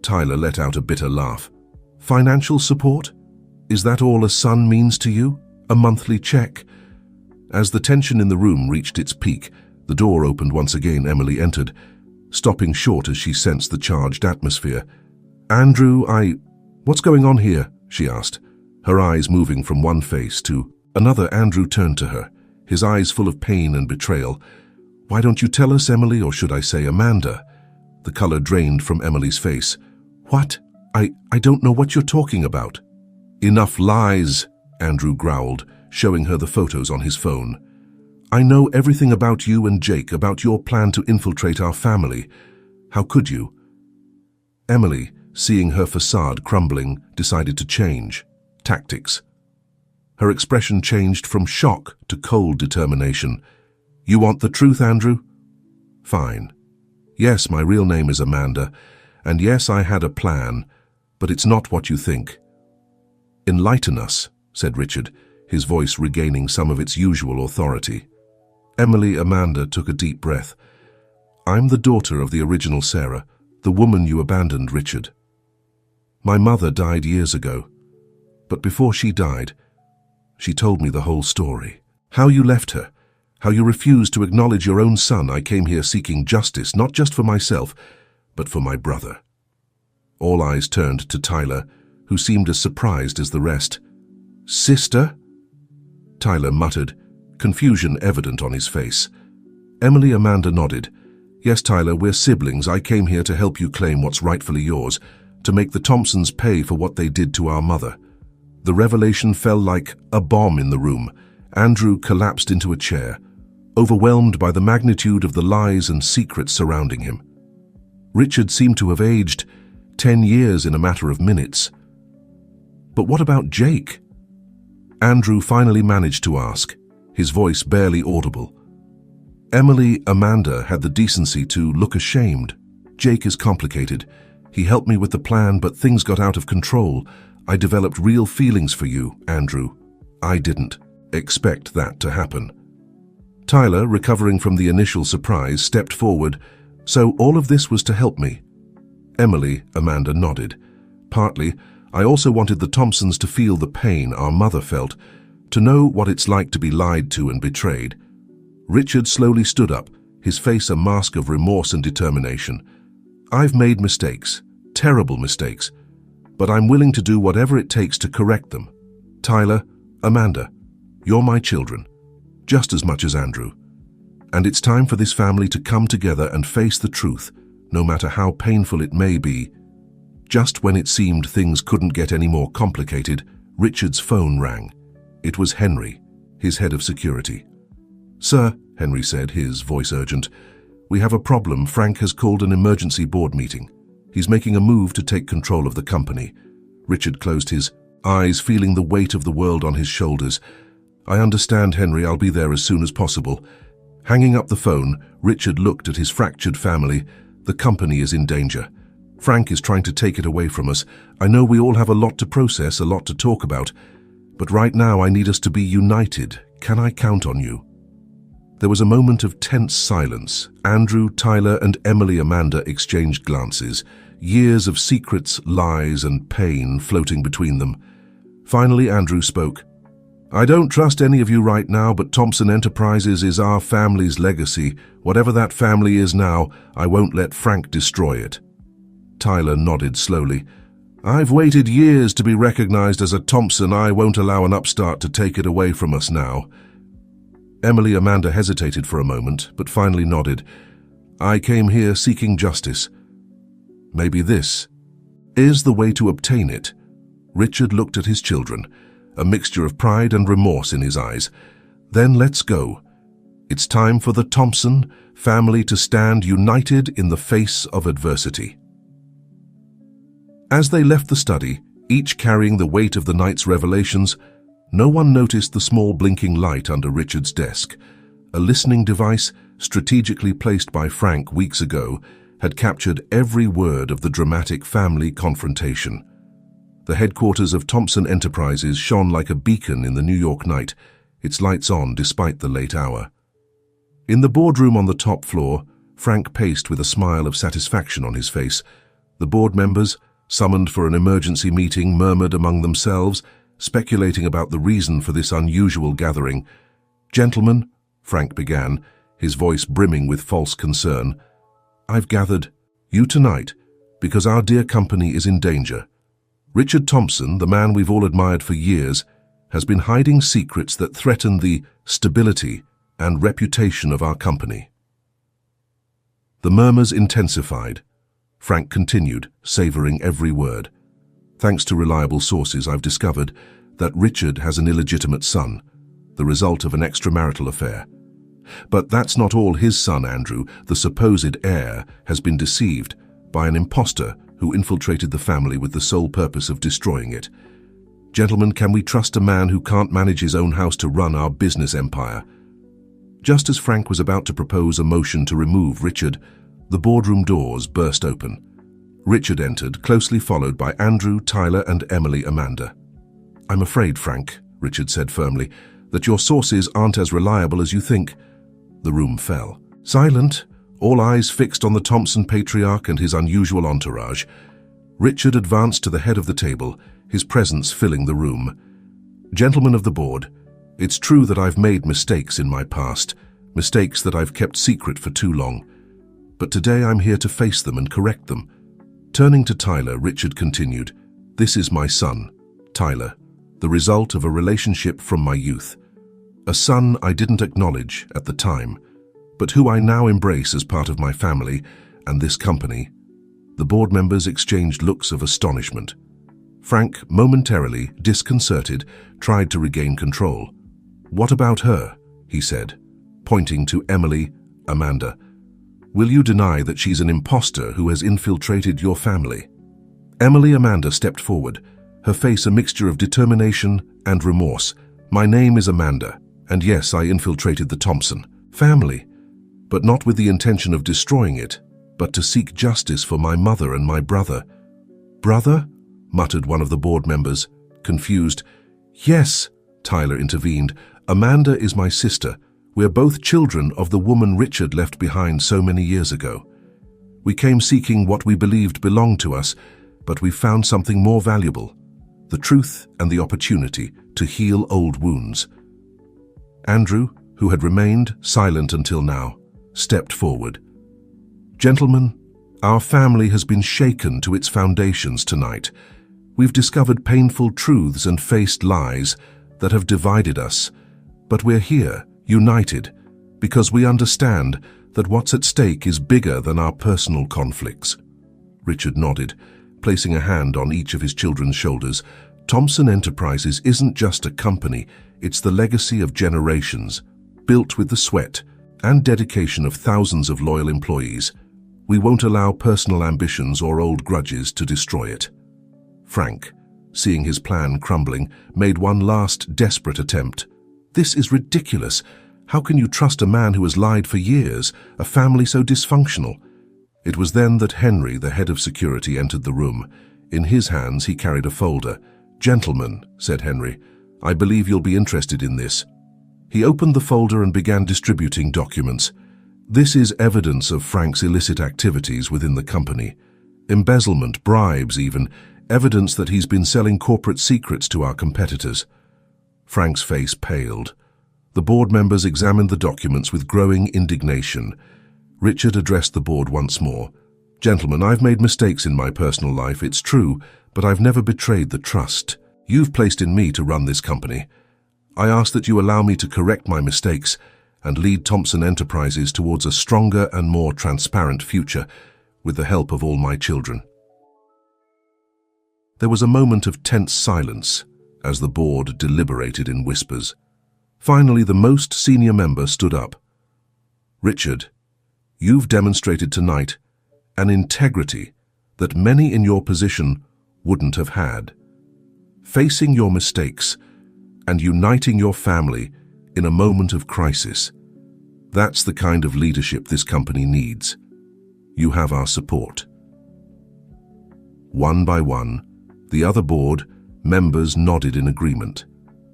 Tyler let out a bitter laugh. Financial support? Is that all a son means to you? A monthly check? As the tension in the room reached its peak, the door opened once again. Emily entered, stopping short as she sensed the charged atmosphere. Andrew, What's going on here? She asked, her eyes moving from one face to another. Andrew turned to her, his eyes full of pain and betrayal. Why don't you tell us, Emily, or should I say Amanda? The color drained from Emily's face. What? I don't know what you're talking about. Enough lies, Andrew growled, showing her the photos on his phone. I know everything about you and Jake, about your plan to infiltrate our family. How could you? Emily, seeing her facade crumbling, decided to change tactics. Her expression changed from shock to cold determination. You want the truth, Andrew? Fine. Yes, my real name is Amanda, and yes, I had a plan, but it's not what you think. Enlighten us, said Richard, his voice regaining some of its usual authority. Amanda took a deep breath. I'm the daughter of the original Sarah, the woman you abandoned, Richard. My mother died years ago, but before she died, she told me the whole story. How you left her, how you refused to acknowledge your own son. I came here seeking justice, not just for myself, but for my brother. All eyes turned to Tyler, who seemed as surprised as the rest. Sister? Tyler muttered, confusion evident on his face. Amanda nodded. Yes, Tyler, we're siblings. I came here to help you claim what's rightfully yours, to make the Thompsons pay for what they did to our mother. The revelation fell like a bomb in the room. Andrew collapsed into a chair, overwhelmed by the magnitude of the lies and secrets surrounding him. Richard seemed to have aged 10 years in a matter of minutes. But what about Jake? Andrew finally managed to ask, his voice barely audible. Amanda had the decency to look ashamed. Jake is complicated. He helped me with the plan, but things got out of control. I developed real feelings for you, Andrew. I didn't expect that to happen. Tyler, recovering from the initial surprise, stepped forward. So all of this was to help me? Amanda nodded. Partly, I also wanted the Thompsons to feel the pain our mother felt, to know what it's like to be lied to and betrayed. Richard slowly stood up, his face a mask of remorse and determination. I've made mistakes, terrible mistakes, but I'm willing to do whatever it takes to correct them. Tyler, Amanda, you're my children, just as much as Andrew. And it's time for this family to come together and face the truth, no matter how painful it may be. Just when it seemed things couldn't get any more complicated, Richard's phone rang. It was Henry, his head of security. Sir, Henry said, his voice urgent, we have a problem. Frank has called an emergency board meeting. He's making a move to take control of the company. Richard closed his eyes, feeling the weight of the world on his shoulders. I understand, Henry. I'll be there as soon as possible. Hanging up the phone, Richard looked at his fractured family. The company is in danger. Frank is trying to take it away from us. I know we all have a lot to process, a lot to talk about, but right now I need us to be united. Can I count on you? There was a moment of tense silence. Andrew, Tyler, and Amanda exchanged glances, years of secrets, lies, and pain floating between them. Finally, Andrew spoke. I don't trust any of you right now, but Thompson Enterprises is our family's legacy. Whatever that family is now, I won't let Frank destroy it. Tyler nodded slowly. I've waited years to be recognized as a Thompson. I won't allow an upstart to take it away from us now. Amanda hesitated for a moment, but finally nodded. I came here seeking justice. Maybe this is the way to obtain it. Richard looked at his children, a mixture of pride and remorse in his eyes. Then let's go. It's time for the Thompson family to stand united in the face of adversity. As they left the study, each carrying the weight of the night's revelations, no one noticed the small blinking light under Richard's desk. A listening device, strategically placed by Frank weeks ago, had captured every word of the dramatic family confrontation. The headquarters of Thompson Enterprises shone like a beacon in the New York night, its lights on despite the late hour. In the boardroom on the top floor, Frank paced with a smile of satisfaction on his face. The board members, summoned for an emergency meeting, murmured among themselves, speculating about the reason for this unusual gathering. "Gentlemen," Frank began, his voice brimming with false concern, "I've gathered you tonight because our dear company is in danger. Richard Thompson, the man we've all admired for years, has been hiding secrets that threaten the stability and reputation of our company." The murmurs intensified. Frank continued, savoring every word. "Thanks to reliable sources, I've discovered that Richard has an illegitimate son, the result of an extramarital affair. But that's not all. His son, Andrew, the supposed heir, has been deceived by an impostor who infiltrated the family with the sole purpose of destroying it. Gentlemen, can we trust a man who can't manage his own house to run our business empire?" Just as Frank was about to propose a motion to remove Richard, the boardroom doors burst open. Richard entered, closely followed by Andrew, Tyler, and Emily Amanda. "I'm afraid, Frank," Richard said firmly, "that your sources aren't as reliable as you think." The room fell. Silent, all eyes fixed on the Thompson patriarch and his unusual entourage, Richard advanced to the head of the table, his presence filling the room. "Gentlemen of the board, it's true that I've made mistakes in my past, mistakes that I've kept secret for too long. But today I'm here to face them and correct them." Turning to Tyler, Richard continued, "This is my son, Tyler, the result of a relationship from my youth. A son I didn't acknowledge at the time, but who I now embrace as part of my family and this company." The board members exchanged looks of astonishment. Frank, momentarily disconcerted, tried to regain control. "What about her?" he said, pointing to Emily Amanda. "Will you deny that she's an impostor who has infiltrated your family?" Emily Amanda stepped forward, her face a mixture of determination and remorse. "My name is Amanda, and yes, I infiltrated the Thompson family, but not with the intention of destroying it, but to seek justice for my mother and my brother." "Brother?" muttered one of the board members, confused. "Yes," Tyler intervened. "Amanda is my sister. We're both children of the woman Richard left behind so many years ago. We came seeking what we believed belonged to us, but we found something more valuable, the truth and the opportunity to heal old wounds." Andrew, who had remained silent until now, stepped forward. "Gentlemen, our family has been shaken to its foundations tonight. We've discovered painful truths and faced lies that have divided us, but we're here, united, because we understand that what's at stake is bigger than our personal conflicts." Richard nodded, placing a hand on each of his children's shoulders. "Thompson Enterprises isn't just a company, it's the legacy of generations, built with the sweat and dedication of thousands of loyal employees. We won't allow personal ambitions or old grudges to destroy it." Frank, seeing his plan crumbling, made one last desperate attempt. "This is ridiculous. How can you trust a man who has lied for years, a family so dysfunctional?" It was then that Henry, the head of security, entered the room. In his hands he carried a folder. "Gentlemen," said Henry, "I believe you'll be interested in this." He opened the folder and began distributing documents. "This is evidence of Frank's illicit activities within the company. Embezzlement, bribes even, evidence that he's been selling corporate secrets to our competitors." Frank's face paled. The board members examined the documents with growing indignation. Richard addressed the board once more. "Gentlemen, I've made mistakes in my personal life, it's true, but I've never betrayed the trust you've placed in me to run this company. I ask that you allow me to correct my mistakes and lead Thompson Enterprises towards a stronger and more transparent future with the help of all my children." There was a moment of tense silence as the board deliberated in whispers. Finally, the most senior member stood up, Richard, you've demonstrated tonight an integrity that many in your position wouldn't have had. Facing your mistakes and uniting your family in a moment of crisis. That's the kind of leadership this company needs. You have our support. One by one, the other board members nodded in agreement.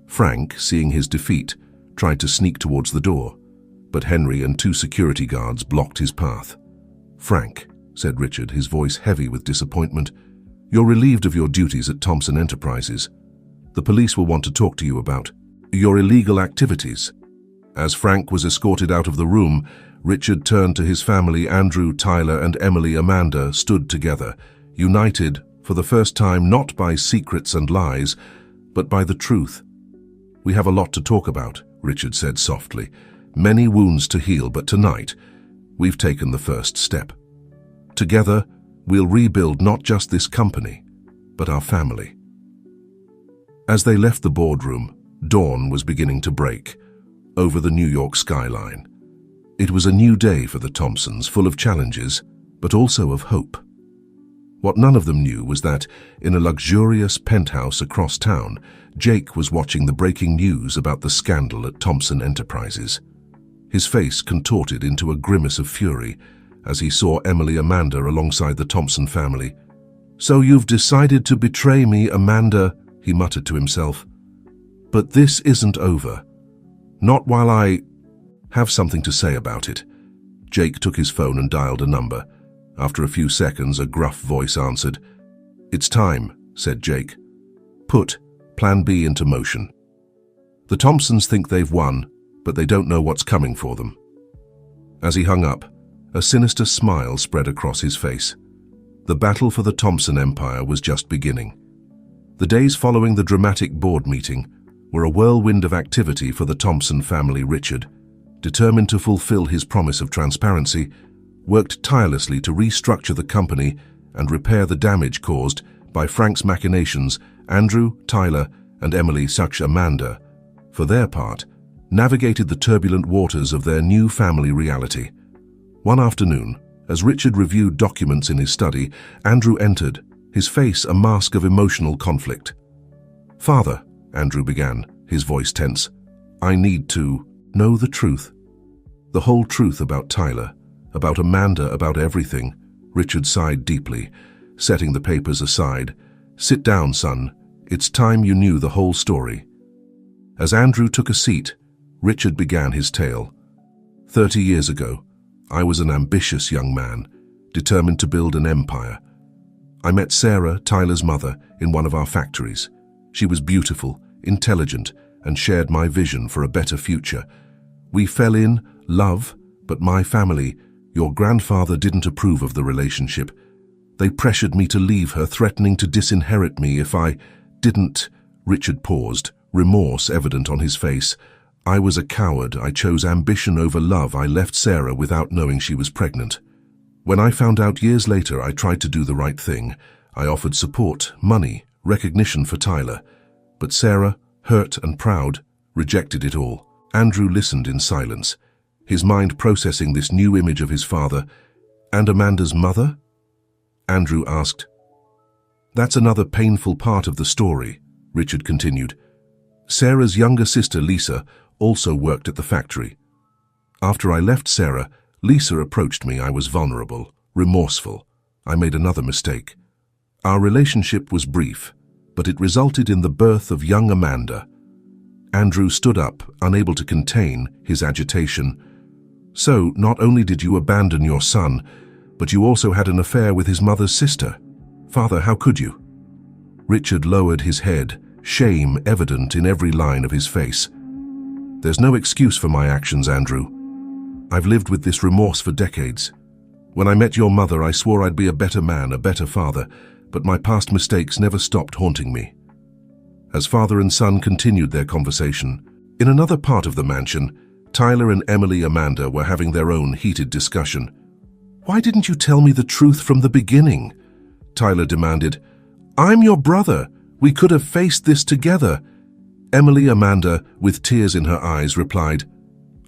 Frank, seeing his defeat, tried to sneak towards the door, but Henry and 2 security guards blocked his path. "Frank," said Richard, his voice heavy with disappointment, "you're relieved of your duties at Thompson Enterprises. The police will want to talk to you about your illegal activities." As Frank was escorted out of the room, Richard turned to his family. Andrew, Tyler, and Emily Amanda stood together, united for the first time not by secrets and lies, but by the truth. "We have a lot to talk about," Richard said softly. "Many wounds to heal, but tonight, we've taken the first step. Together, we'll rebuild not just this company, but our family." As they left the boardroom, dawn was beginning to break over the New York skyline. It was a new day for the Thompsons, full of challenges, but also of hope. What none of them knew was that, in a luxurious penthouse across town, Jake was watching the breaking news about the scandal at Thompson Enterprises. His face contorted into a grimace of fury as he saw Emily Amanda alongside the Thompson family. "So you've decided to betray me, Amanda," he muttered to himself. "But this isn't over. Not while I have something to say about it." Jake took his phone and dialed a number. After a few seconds, a gruff voice answered. "It's time," said Jake. "Put Plan B into motion. The Thompsons think they've won, but they don't know what's coming for them." As he hung up, a sinister smile spread across his face. The battle for the Thompson Empire was just beginning. The days following the dramatic board meeting were a whirlwind of activity for the Thompson family. Richard, determined to fulfill his promise of transparency, worked tirelessly to restructure the company and repair the damage caused by Frank's machinations. Andrew, Tyler, and Emily Amanda, for their part, navigated the turbulent waters of their new family reality. One afternoon, as Richard reviewed documents in his study, Andrew entered, his face a mask of emotional conflict. "Father," Andrew began, his voice tense, "I need to know the truth. The whole truth about Tyler, about Amanda, about everything." Richard sighed deeply, setting the papers aside. "Sit down, son. It's time you knew the whole story." As Andrew took a seat, Richard began his tale. 30 years ago, I was an ambitious young man, determined to build an empire. I met Sarah, Tyler's mother, in one of our factories. She was beautiful, intelligent, and shared my vision for a better future. We fell in love, but my family, your grandfather, didn't approve of the relationship. They pressured me to leave her, threatening to disinherit me if I didn't. Richard paused, remorse evident on his face. "I was a coward. I chose ambition over love. I left Sarah without knowing she was pregnant. When I found out years later, I tried to do the right thing. I offered support, money, recognition for Tyler. But Sarah, hurt and proud, rejected it all." Andrew listened in silence, his mind processing this new image of his father. "And Amanda's mother?" Andrew asked. "That's another painful part of the story," Richard continued. "Sarah's younger sister, Lisa, also worked at the factory. After I left Sarah, Lisa approached me. I was vulnerable, remorseful. I made another mistake. Our relationship was brief, but it resulted in the birth of young Amanda." Andrew stood up, unable to contain his agitation. "So, not only did you abandon your son, but you also had an affair with his mother's sister. Father, how could you?" Richard lowered his head, shame evident in every line of his face. "There's no excuse for my actions, Andrew. I've lived with this remorse for decades. When I met your mother, I swore I'd be a better man, a better father, but my past mistakes never stopped haunting me." As father and son continued their conversation, in another part of the mansion, Tyler and Emily Amanda were having their own heated discussion. "Why didn't you tell me the truth from the beginning?" Tyler demanded. "I'm your brother. We could have faced this together." Emily Amanda, with tears in her eyes, replied,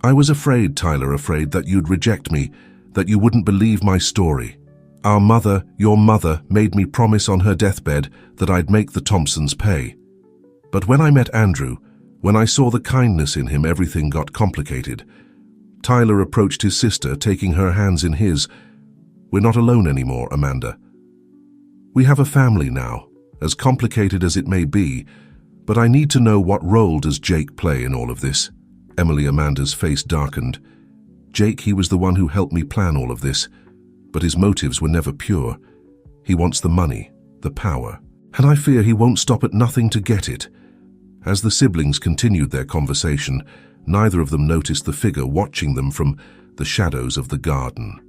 I was afraid, Tyler, afraid that you'd reject me, that you wouldn't believe my story. Our mother, your mother, made me promise on her deathbed that I'd make the Thompsons pay. But when I met Andrew, when I saw the kindness in him, everything got complicated. Tyler approached his sister, taking her hands in his. We're not alone anymore, Amanda. We have a family now, as complicated as it may be, but I need to know, what role does Jake play in all of this? Emily Amanda's face darkened. Jake, he was the one who helped me plan all of this, but his motives were never pure. He wants the money, the power, and I fear he won't stop at nothing to get it. As the siblings continued their conversation, neither of them noticed the figure watching them from the shadows of the garden.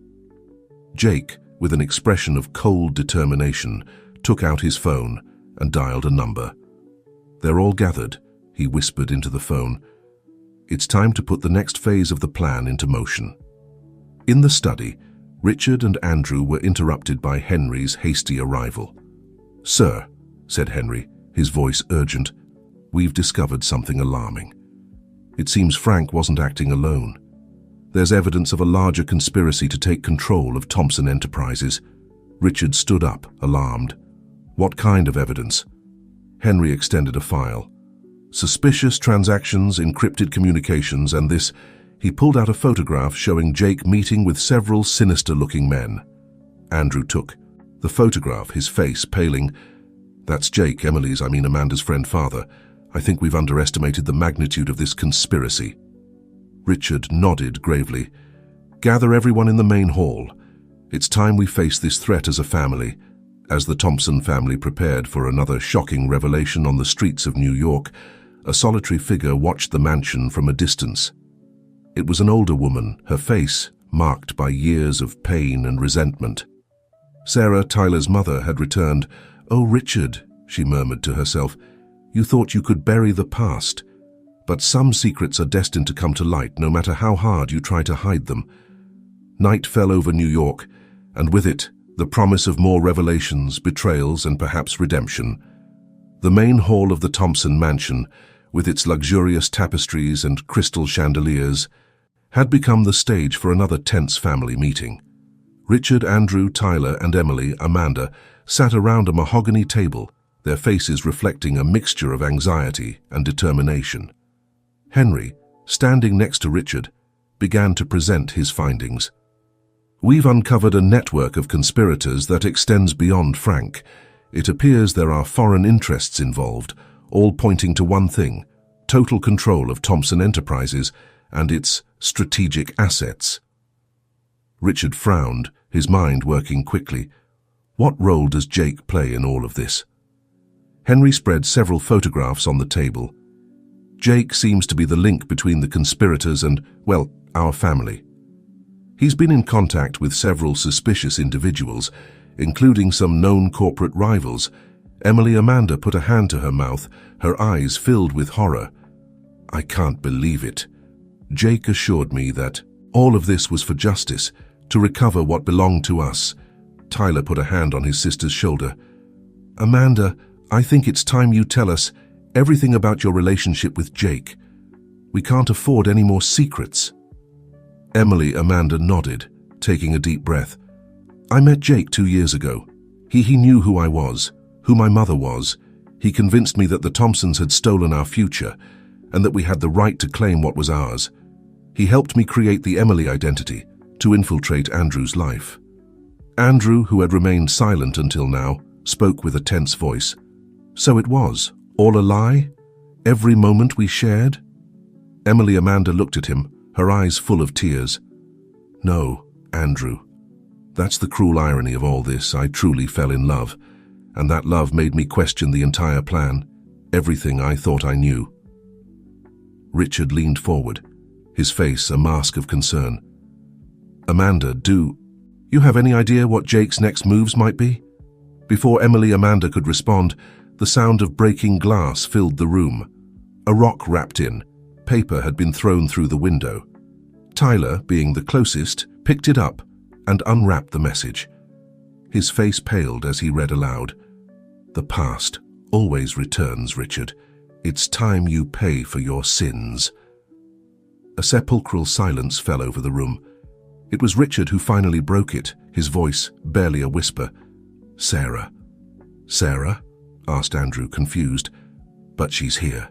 Jake, with an expression of cold determination, took out his phone and dialed a number. They're all gathered, he whispered into the phone. It's time to put the next phase of the plan into motion. In the study, Richard and Andrew were interrupted by Henry's hasty arrival. "Sir," said Henry, his voice urgent, "we've discovered something alarming. It seems Frank wasn't acting alone. There's evidence of a larger conspiracy to take control of Thompson Enterprises." Richard stood up, alarmed. "What kind of evidence?" Henry extended a file. "Suspicious transactions, encrypted communications, and this." He pulled out a photograph showing Jake meeting with several sinister-looking men. Andrew took the photograph, his face paling. "That's Jake, Amanda's friend father. I think we've underestimated the magnitude of this conspiracy." Richard nodded gravely. "Gather everyone in the main hall. It's time we face this threat as a family." As the Thompson family prepared for another shocking revelation on the streets of New York, a solitary figure watched the mansion from a distance. It was an older woman, her face marked by years of pain and resentment. Sarah, Tyler's mother, had returned. "Oh, Richard," she murmured to herself, "you thought you could bury the past. But some secrets are destined to come to light, no matter how hard you try to hide them." Night fell over New York, and with it, the promise of more revelations, betrayals, and perhaps redemption. The main hall of the Thompson mansion, with its luxurious tapestries and crystal chandeliers, had become the stage for another tense family meeting. Richard, Andrew, Tyler, and Emily, Amanda, sat around a mahogany table, their faces reflecting a mixture of anxiety and determination. Henry, standing next to Richard, began to present his findings. "We've uncovered a network of conspirators that extends beyond Frank. It appears there are foreign interests involved, all pointing to one thing: total control of Thompson Enterprises and its strategic assets." Richard frowned, his mind working quickly. What role does Jake play in all of this? Henry spread several photographs on the table. Jake seems to be the link between the conspirators and, well, our family. He's been in contact with several suspicious individuals, including some known corporate rivals. Emily Amanda put a hand to her mouth, her eyes filled with horror. "I can't believe it." Jake assured me that all of this was for justice, to recover what belonged to us. Tyler put a hand on his sister's shoulder. "Amanda, I think it's time you tell us everything about your relationship with Jake. We can't afford any more secrets." Emily Amanda nodded, taking a deep breath. "I met Jake 2 years ago. He knew who I was, who my mother was. He convinced me that the Thompsons had stolen our future, and that we had the right to claim what was ours. He helped me create the Emily identity, to infiltrate Andrew's life." Andrew, who had remained silent until now, spoke with a tense voice. "So it was, all a lie? Every moment we shared?" Emily Amanda looked at him, her eyes full of tears. "No, Andrew. That's the cruel irony of all this. I truly fell in love, and that love made me question the entire plan, everything I thought I knew." Richard leaned forward, his face a mask of concern. "Amanda, do you have any idea what Jake's next moves might be?" Before Emily Amanda could respond, the sound of breaking glass filled the room. A rock rapped in. Paper had been thrown through the window. Tyler, being the closest, picked it up and unwrapped the message. His face paled as he read aloud. "The past always returns, Richard. It's time you pay for your sins." A sepulchral silence fell over the room. It was Richard who finally broke it, his voice barely a whisper. "Sarah." "Sarah?" asked Andrew, confused. "But she's here."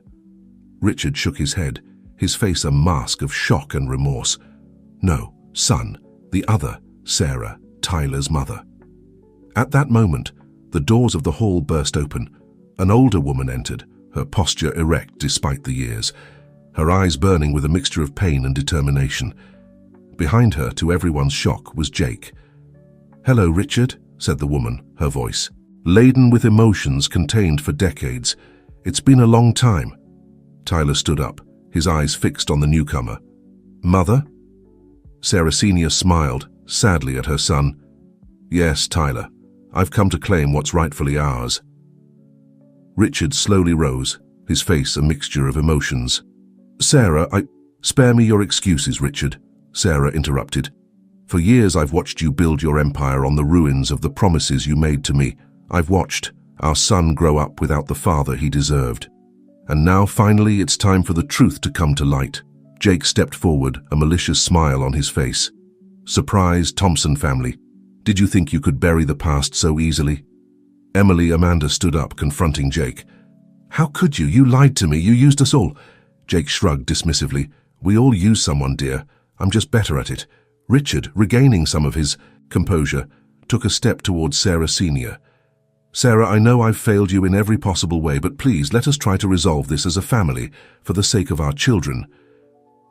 Richard shook his head, his face a mask of shock and remorse. "No, son, the other, Sarah, Tyler's mother." At that moment, the doors of the hall burst open. An older woman entered, her posture erect despite the years, her eyes burning with a mixture of pain and determination. Behind her, to everyone's shock, was Jake. "Hello, Richard," said the woman, her voice laden with emotions contained for decades. "It's been a long time." Tyler stood up, his eyes fixed on the newcomer. "Mother?" Sarah Sr. smiled, sadly at her son. "Yes, Tyler. I've come to claim what's rightfully ours." Richard slowly rose, his face a mixture of emotions. "Sarah, Spare me your excuses, Richard," Sarah interrupted. "For years I've watched you build your empire on the ruins of the promises you made to me. I've watched our son grow up without the father he deserved. And now finally it's time for the truth to come to light." Jake stepped forward, a malicious smile on his face. "Surprise, Thompson family. Did you think you could bury the past so easily?" Amanda stood up, confronting Jake. "How could you? You lied to me. You used us all." Jake shrugged dismissively. "We all use someone, dear. I'm just better at it." Richard, regaining some of his composure, took a step towards Sarah Sr. "Sarah, I know I've failed you in every possible way, but please let us try to resolve this as a family, for the sake of our children."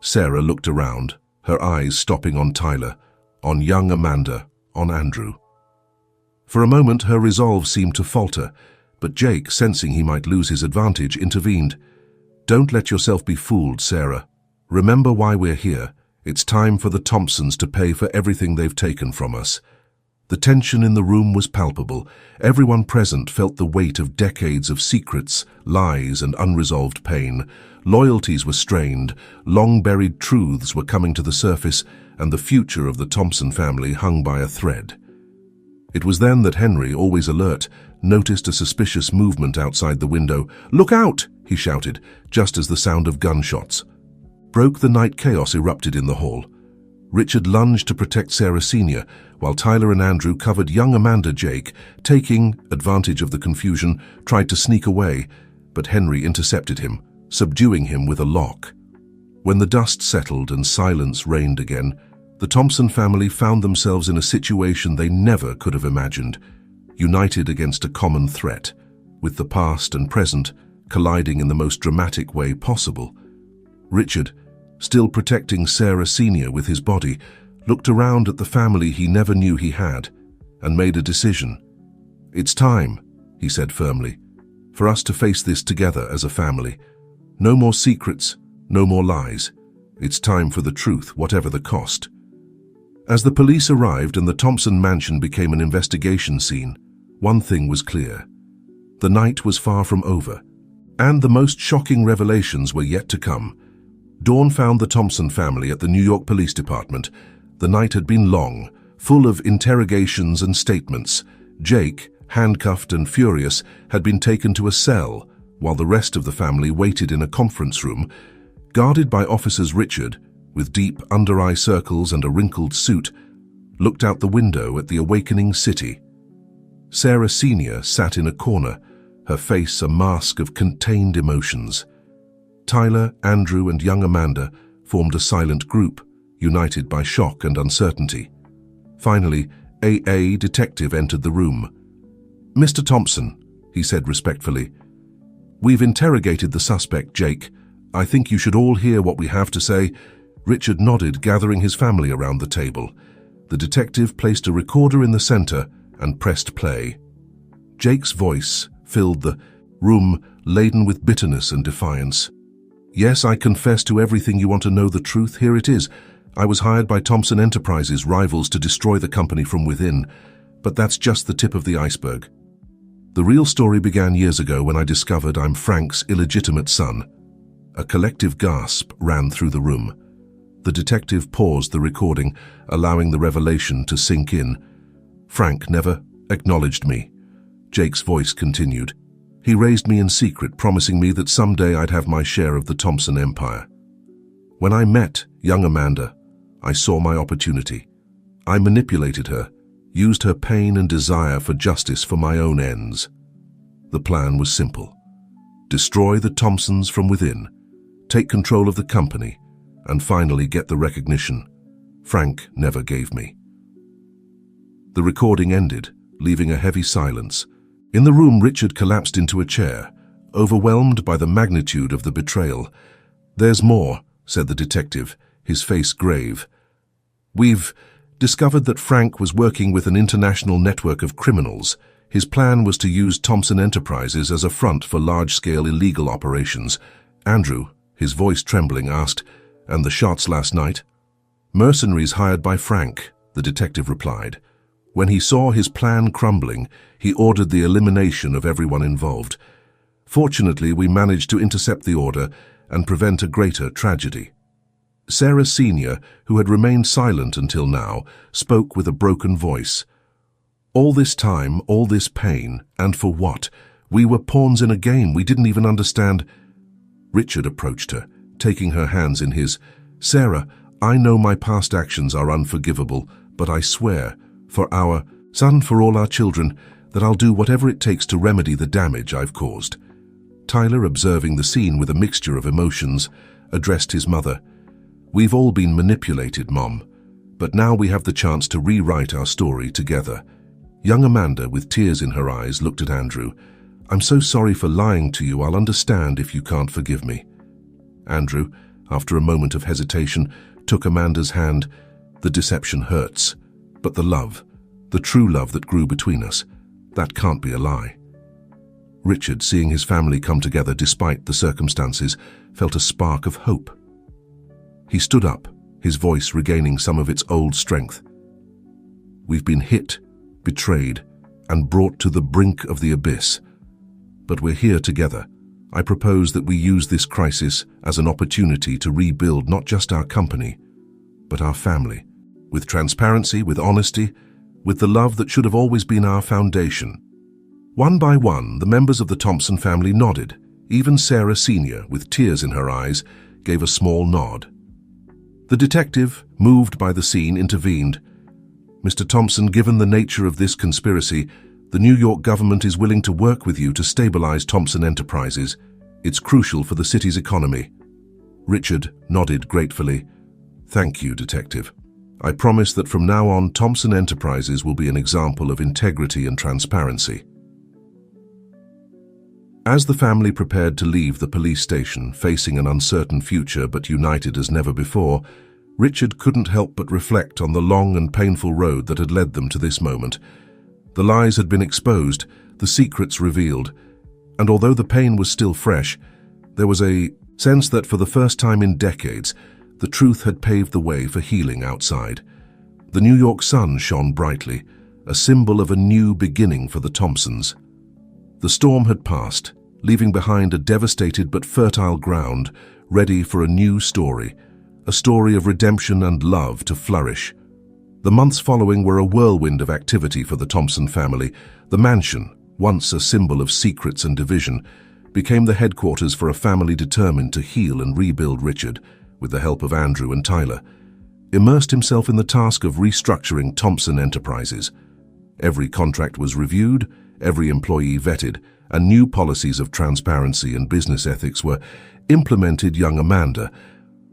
Sarah looked around, her eyes stopping on Tyler, on young Amanda, on Andrew. For a moment her resolve seemed to falter, but Jake, sensing he might lose his advantage, intervened. "Don't let yourself be fooled, Sarah. Remember why we're here. It's time for the Thompsons to pay for everything they've taken from us." The tension in the room was palpable. Everyone present felt the weight of decades of secrets, lies, and unresolved pain. Loyalties were strained, long-buried truths were coming to the surface, and the future of the Thompson family hung by a thread. It was then that Henry, always alert, noticed a suspicious movement outside the window. "Look out!" he shouted, just as the sound of gunshots broke the night chaos erupted in the hall. Richard lunged to protect Sarah Sr., while Tyler and Andrew covered young Amanda. Jake, taking advantage of the confusion, tried to sneak away, but Henry intercepted him, subduing him with a lock. When the dust settled and silence reigned again, the Thompson family found themselves in a situation they never could have imagined, united against a common threat, with the past and present colliding in the most dramatic way possible. Richard, still protecting Sarah Sr. with his body, looked around at the family he never knew he had, and made a decision. "It's time," he said firmly, "for us to face this together as a family. No more secrets, no more lies. It's time for the truth, whatever the cost." As the police arrived and the Thompson mansion became an investigation scene, one thing was clear. The night was far from over, and the most shocking revelations were yet to come. Dawn found the Thompson family at the New York Police Department. The night had been long, full of interrogations and statements. Jake, handcuffed and furious, had been taken to a cell, while the rest of the family waited in a conference room, guarded by officers. Richard, with deep under-eye circles and a wrinkled suit, looked out the window at the awakening city. Sarah Sr. sat in a corner, her face a mask of contained emotions. Tyler, Andrew, and young Amanda formed a silent group, united by shock and uncertainty. Finally, a detective entered the room. "Mr. Thompson," he said respectfully, "we've interrogated the suspect, Jake. I think you should all hear what we have to say." Richard nodded, gathering his family around the table. The detective placed a recorder in the center and pressed play. Jake's voice filled the room, laden with bitterness and defiance. "Yes, I confess to everything. You want to know the truth? Here it is. I was hired by Thompson Enterprises, rivals, to destroy the company from within. But that's just the tip of the iceberg. The real story began years ago when I discovered I'm Frank's illegitimate son." A collective gasp ran through the room. The detective paused the recording, allowing the revelation to sink in. "Frank never acknowledged me." Jake's voice continued. "He raised me in secret, promising me that someday I'd have my share of the Thompson empire. When I met young Amanda, I saw my opportunity. I manipulated her, used her pain and desire for justice for my own ends. The plan was simple. Destroy the Thompsons from within, take control of the company, and finally get the recognition Frank never gave me. The recording ended, leaving a heavy silence. In the room, Richard collapsed into a chair, overwhelmed by the magnitude of the betrayal. "There's more," said the detective, his face grave. "We've discovered that Frank was working with an international network of criminals. His plan was to use Thompson Enterprises as a front for large-scale illegal operations." Andrew, his voice trembling, asked, "And the shots last night?" "Mercenaries hired by Frank," the detective replied. "When he saw his plan crumbling, he ordered the elimination of everyone involved. Fortunately, we managed to intercept the order and prevent a greater tragedy." Sarah Sr., who had remained silent until now, spoke with a broken voice. "All this time, all this pain, and for what? We were pawns in a game. We didn't even understand." Richard approached her, taking her hands in his. "Sarah, I know my past actions are unforgivable, but I swear, for our son, for all our children, that I'll do whatever it takes to remedy the damage I've caused." Tyler, observing the scene with a mixture of emotions, addressed his mother. "We've all been manipulated, Mom, but now we have the chance to rewrite our story together." Young Amanda, with tears in her eyes, looked at Andrew. "I'm so sorry for lying to you. I'll understand if you can't forgive me." Andrew, after a moment of hesitation, took Amanda's hand. "The deception hurts, but the love, the true love that grew between us, that can't be a lie." Richard, seeing his family come together despite the circumstances, felt a spark of hope. He stood up, his voice regaining some of its old strength. "We've been hit, betrayed, and brought to the brink of the abyss. But we're here together. I propose that we use this crisis as an opportunity to rebuild not just our company, but our family, with transparency, with honesty, with the love that should have always been our foundation." One by one, the members of the Thompson family nodded. Even Sarah Sr., with tears in her eyes, gave a small nod. The detective, moved by the scene, intervened. "Mr. Thompson, given the nature of this conspiracy, the New York government is willing to work with you to stabilize Thompson Enterprises. It's crucial for the city's economy." Richard nodded gratefully. "Thank you, Detective. I promise that from now on, Thompson Enterprises will be an example of integrity and transparency." As the family prepared to leave the police station, facing an uncertain future but united as never before, Richard couldn't help but reflect on the long and painful road that had led them to this moment. The lies had been exposed, the secrets revealed, and although the pain was still fresh, there was a sense that for the first time in decades, the truth had paved the way for healing outside. The New York sun shone brightly, a symbol of a new beginning for the Thompsons. The storm had passed, leaving behind a devastated but fertile ground, ready for a new story, a story of redemption and love to flourish. The months following were a whirlwind of activity for the Thompson family. The mansion, once a symbol of secrets and division, became the headquarters for a family determined to heal and rebuild. Richard, with the help of Andrew and Tyler, immersed himself in the task of restructuring Thompson Enterprises. Every contract was reviewed, every employee vetted, and new policies of transparency and business ethics were implemented. Young Amanda,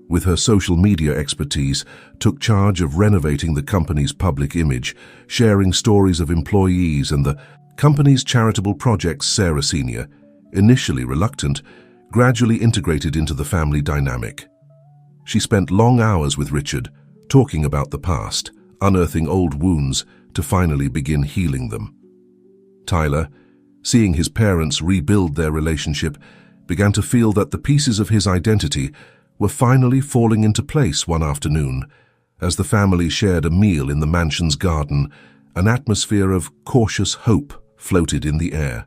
with her social media expertise, took charge of renovating the company's public image, sharing stories of employees and the company's charitable projects. Sarah Sr., initially reluctant, gradually integrated into the family dynamic. She spent long hours with Richard, talking about the past, unearthing old wounds to finally begin healing them. Tyler, seeing his parents rebuild their relationship, began to feel that the pieces of his identity were finally falling into place. One afternoon, as the family shared a meal in the mansion's garden, an atmosphere of cautious hope floated in the air.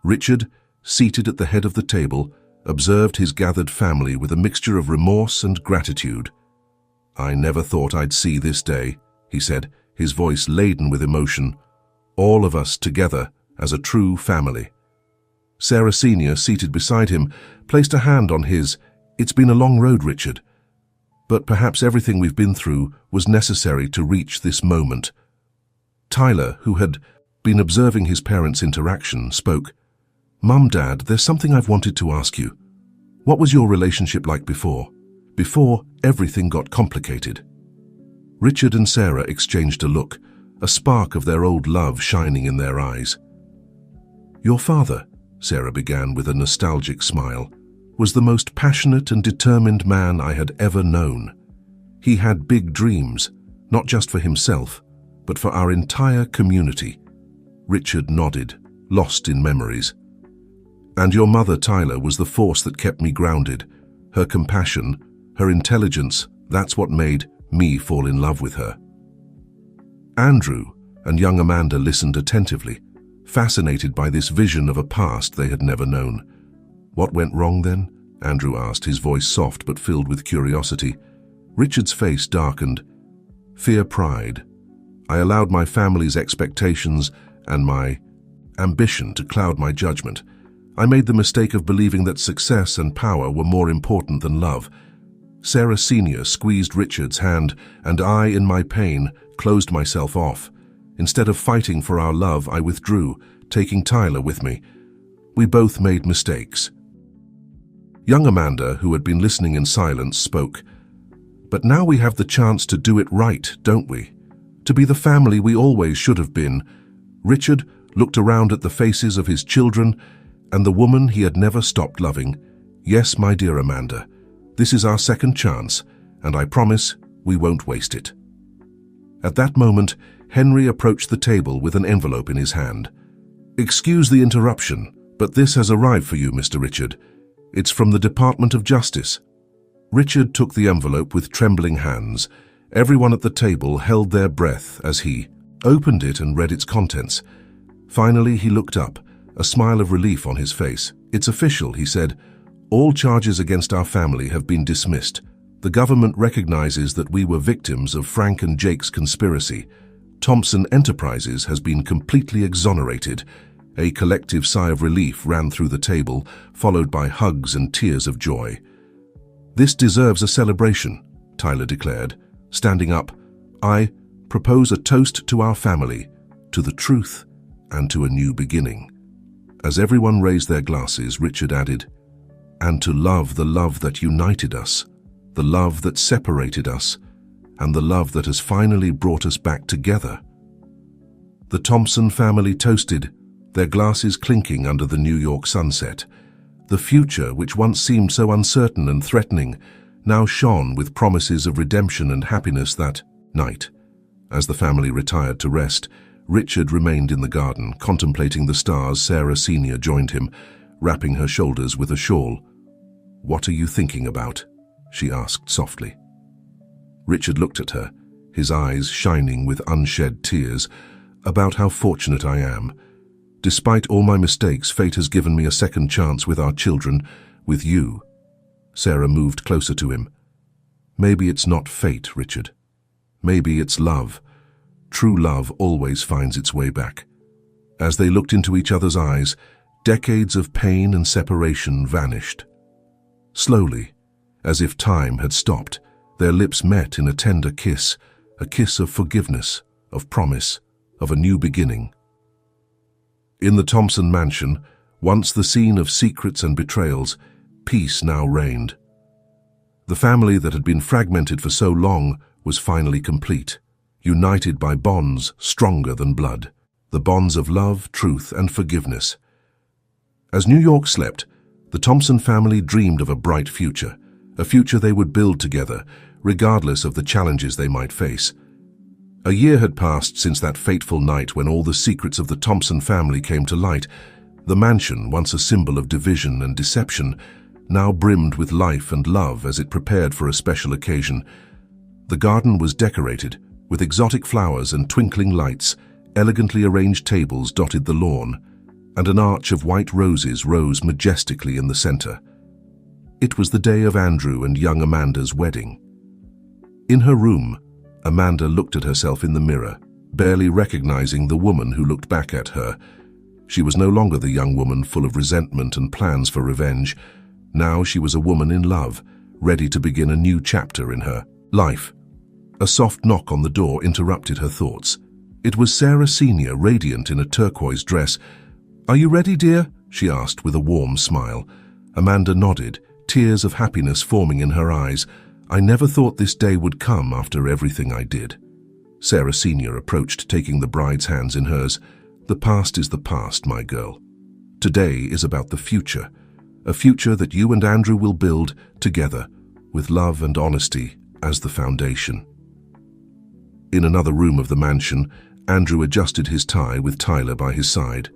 Richard, seated at the head of the table, observed his gathered family with a mixture of remorse and gratitude. "I never thought I'd see this day," he said, his voice laden with emotion. "All of us together as a true family." Sarah Sr., seated beside him, placed a hand on his. "It's been a long road, Richard, but perhaps everything we've been through was necessary to reach this moment. Tyler, who had been observing his parents' interaction, spoke. "Mum, Dad, there's something I've wanted to ask you. What was your relationship like before? Before everything got complicated?" Richard and Sarah exchanged a look, a spark of their old love shining in their eyes. "Your father," Sarah began with a nostalgic smile, "was the most passionate and determined man I had ever known. He had big dreams, not just for himself, but for our entire community." Richard nodded, lost in memories. "And your mother, Tyler, was the force that kept me grounded. Her compassion, her intelligence, that's what made me fall in love with her." Andrew and young Amanda listened attentively, fascinated by this vision of a past they had never known. "What went wrong then?" Andrew asked, his voice soft but filled with curiosity. Richard's face darkened. "Fear, pride. I allowed my family's expectations and my ambition to cloud my judgment. I made the mistake of believing that success and power were more important than love." Sarah Sr. squeezed Richard's hand, and I, in my pain, closed myself off. Instead of fighting for our love, I withdrew, taking Tyler with me. We both made mistakes. Young Amanda, who had been listening in silence, spoke. "But now we have the chance to do it right, don't we? To be the family we always should have been." Richard looked around at the faces of his children and the woman he had never stopped loving. "Yes, my dear Amanda, this is our second chance, and I promise we won't waste it." At that moment, Henry approached the table with an envelope in his hand. "Excuse the interruption, but this has arrived for you, Mr. Richard. It's from the Department of Justice." Richard took the envelope with trembling hands. Everyone at the table held their breath as he opened it and read its contents. Finally, he looked up, a smile of relief on his face. "It's official," he said. "All charges against our family have been dismissed. The government recognizes that we were victims of Frank and Jake's conspiracy. Thompson Enterprises has been completely exonerated." A collective sigh of relief ran through the table, followed by hugs and tears of joy. "This deserves a celebration," Tyler declared, standing up. "I propose a toast to our family, to the truth, and to a new beginning." As everyone raised their glasses, Richard added, "And to love, the love that united us, the love that separated us, and the love that has finally brought us back together." The Thompson family toasted, their glasses clinking under the New York sunset. The future, which once seemed so uncertain and threatening, now shone with promises of redemption and happiness that night. As the family retired to rest, Richard remained in the garden, contemplating the stars. Sarah Sr. joined him, wrapping her shoulders with a shawl. "What are you thinking about?" she asked softly. Richard looked at her, his eyes shining with unshed tears. "About how fortunate I am. Despite all my mistakes, fate has given me a second chance with our children, with you." Sarah moved closer to him. "Maybe it's not fate, Richard. Maybe it's love. True love always finds its way back." As they looked into each other's eyes, decades of pain and separation vanished. Slowly, as if time had stopped, their lips met in a tender kiss, a kiss of forgiveness, of promise, of a new beginning. In the Thompson mansion, once the scene of secrets and betrayals, peace now reigned. The family that had been fragmented for so long was finally complete, united by bonds stronger than blood, the bonds of love, truth, and forgiveness. As New York slept, the Thompson family dreamed of a bright future, a future they would build together, regardless of the challenges they might face. A year had passed since that fateful night when all the secrets of the Thompson family came to light. The mansion, once a symbol of division and deception, now brimmed with life and love as it prepared for a special occasion. The garden was decorated with exotic flowers and twinkling lights. Elegantly arranged tables dotted the lawn, and an arch of white roses rose majestically in the center. It was the day of Andrew and young Amanda's wedding. In her room, Amanda looked at herself in the mirror, barely recognizing the woman who looked back at her. She was no longer the young woman full of resentment and plans for revenge. Now she was a woman in love, ready to begin a new chapter in her life. A soft knock on the door interrupted her thoughts. It was Sarah Senior, radiant in a turquoise dress. "Are you ready, dear?" she asked with a warm smile. Amanda nodded, tears of happiness forming in her eyes. "I never thought this day would come after everything I did." Sarah Senior approached, taking the bride's hands in hers. "The past is the past, my girl. Today is about the future, a future that you and Andrew will build together, with love and honesty as the foundation." In another room of the mansion, Andrew adjusted his tie with Tyler by his side.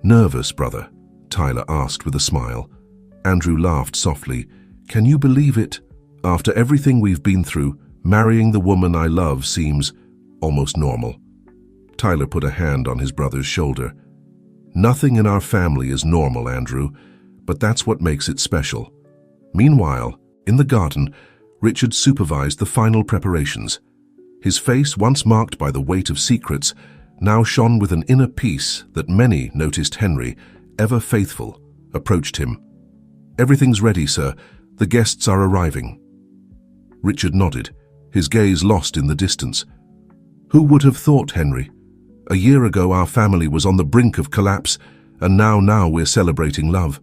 "Nervous, brother?" Tyler asked with a smile. Andrew laughed softly. "Can you believe it? After everything we've been through, marrying the woman I love seems almost normal." Tyler put a hand on his brother's shoulder. "Nothing in our family is normal, Andrew, but that's what makes it special." Meanwhile, in the garden, Richard supervised the final preparations. His face, once marked by the weight of secrets, now shone with an inner peace that many noticed. Henry, ever faithful, approached him. "Everything's ready, sir. The guests are arriving." Richard nodded, his gaze lost in the distance. "Who would have thought, Henry? A year ago our family was on the brink of collapse, and now we're celebrating love."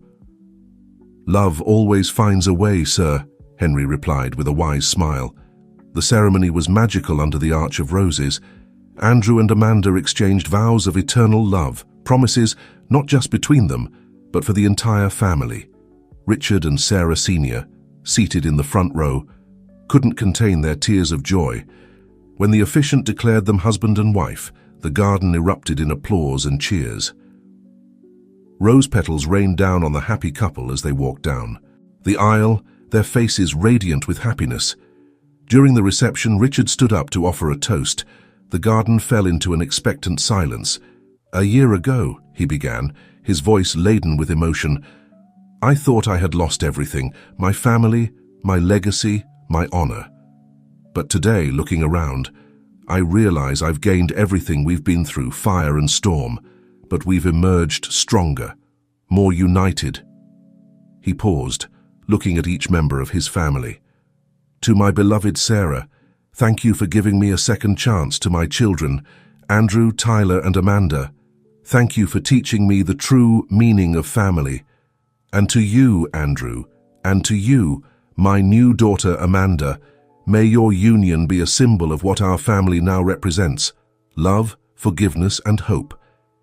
"Love always finds a way, sir," Henry replied with a wise smile. The ceremony was magical under the arch of roses. Andrew and Amanda exchanged vows of eternal love, promises not just between them, but for the entire family. Richard and Sarah Senior, seated in the front row, couldn't contain their tears of joy. When the officiant declared them husband and wife, the garden erupted in applause and cheers. Rose petals rained down on the happy couple as they walked down the aisle, their faces radiant with happiness. During the reception, Richard stood up to offer a toast. The garden fell into an expectant silence. "A year ago," he began, his voice laden with emotion, "I thought I had lost everything, my family, my legacy, my honor. But today, looking around, I realize I've gained everything we've been through, fire and storm, but we've emerged stronger, more united." He paused, looking at each member of his family. "To my beloved Sarah, thank you for giving me a second chance. To my children, Andrew, Tyler, and Amanda, thank you for teaching me the true meaning of family. And to you, Andrew, and to you, my new daughter Amanda, may your union be a symbol of what our family now represents: love, forgiveness, and hope."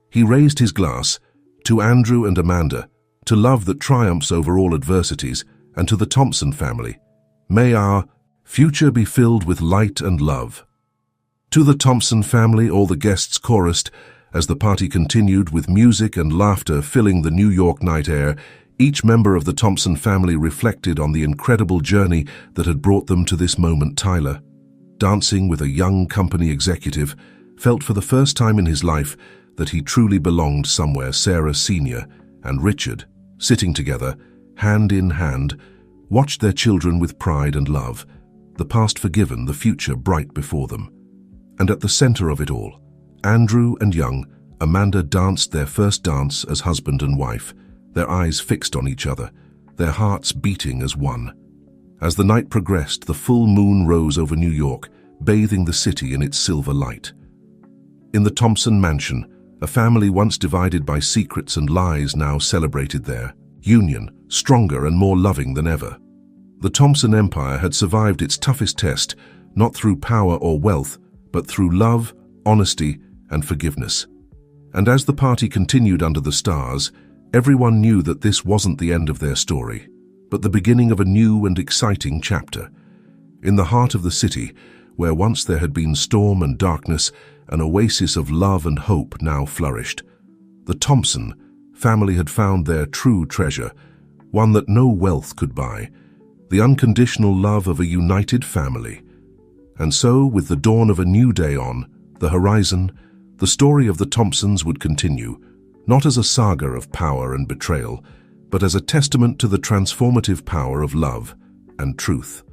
He raised his glass. "To Andrew and Amanda, to love that triumphs over all adversities, and to the Thompson family, may our future be filled with light and love." To the Thompson family, all the guests chorused as the party continued with music and laughter filling the New York night air. Each member of the Thompson family reflected on the incredible journey that had brought them to this moment. Tyler, dancing with a young company executive, felt for the first time in his life that he truly belonged somewhere. Sarah Senior and Richard, sitting together, hand in hand, watched their children with pride and love, the past forgiven, the future bright before them. And at the center of it all, Andrew and young Amanda danced their first dance as husband and wife, their eyes fixed on each other, their hearts beating as one. As the night progressed, the full moon rose over New York, bathing the city in its silver light. In the Thompson mansion, a family once divided by secrets and lies now celebrated their union, stronger and more loving than ever. The Thompson empire had survived its toughest test, not through power or wealth, but through love, honesty, and forgiveness. And as the party continued under the stars, everyone knew that this wasn't the end of their story, but the beginning of a new and exciting chapter. In the heart of the city, where once there had been storm and darkness, an oasis of love and hope now flourished. The Thompson family had found their true treasure, one that no wealth could buy, the unconditional love of a united family. And so, with the dawn of a new day on the horizon, the story of the Thompsons would continue, not as a saga of power and betrayal, but as a testament to the transformative power of love and truth.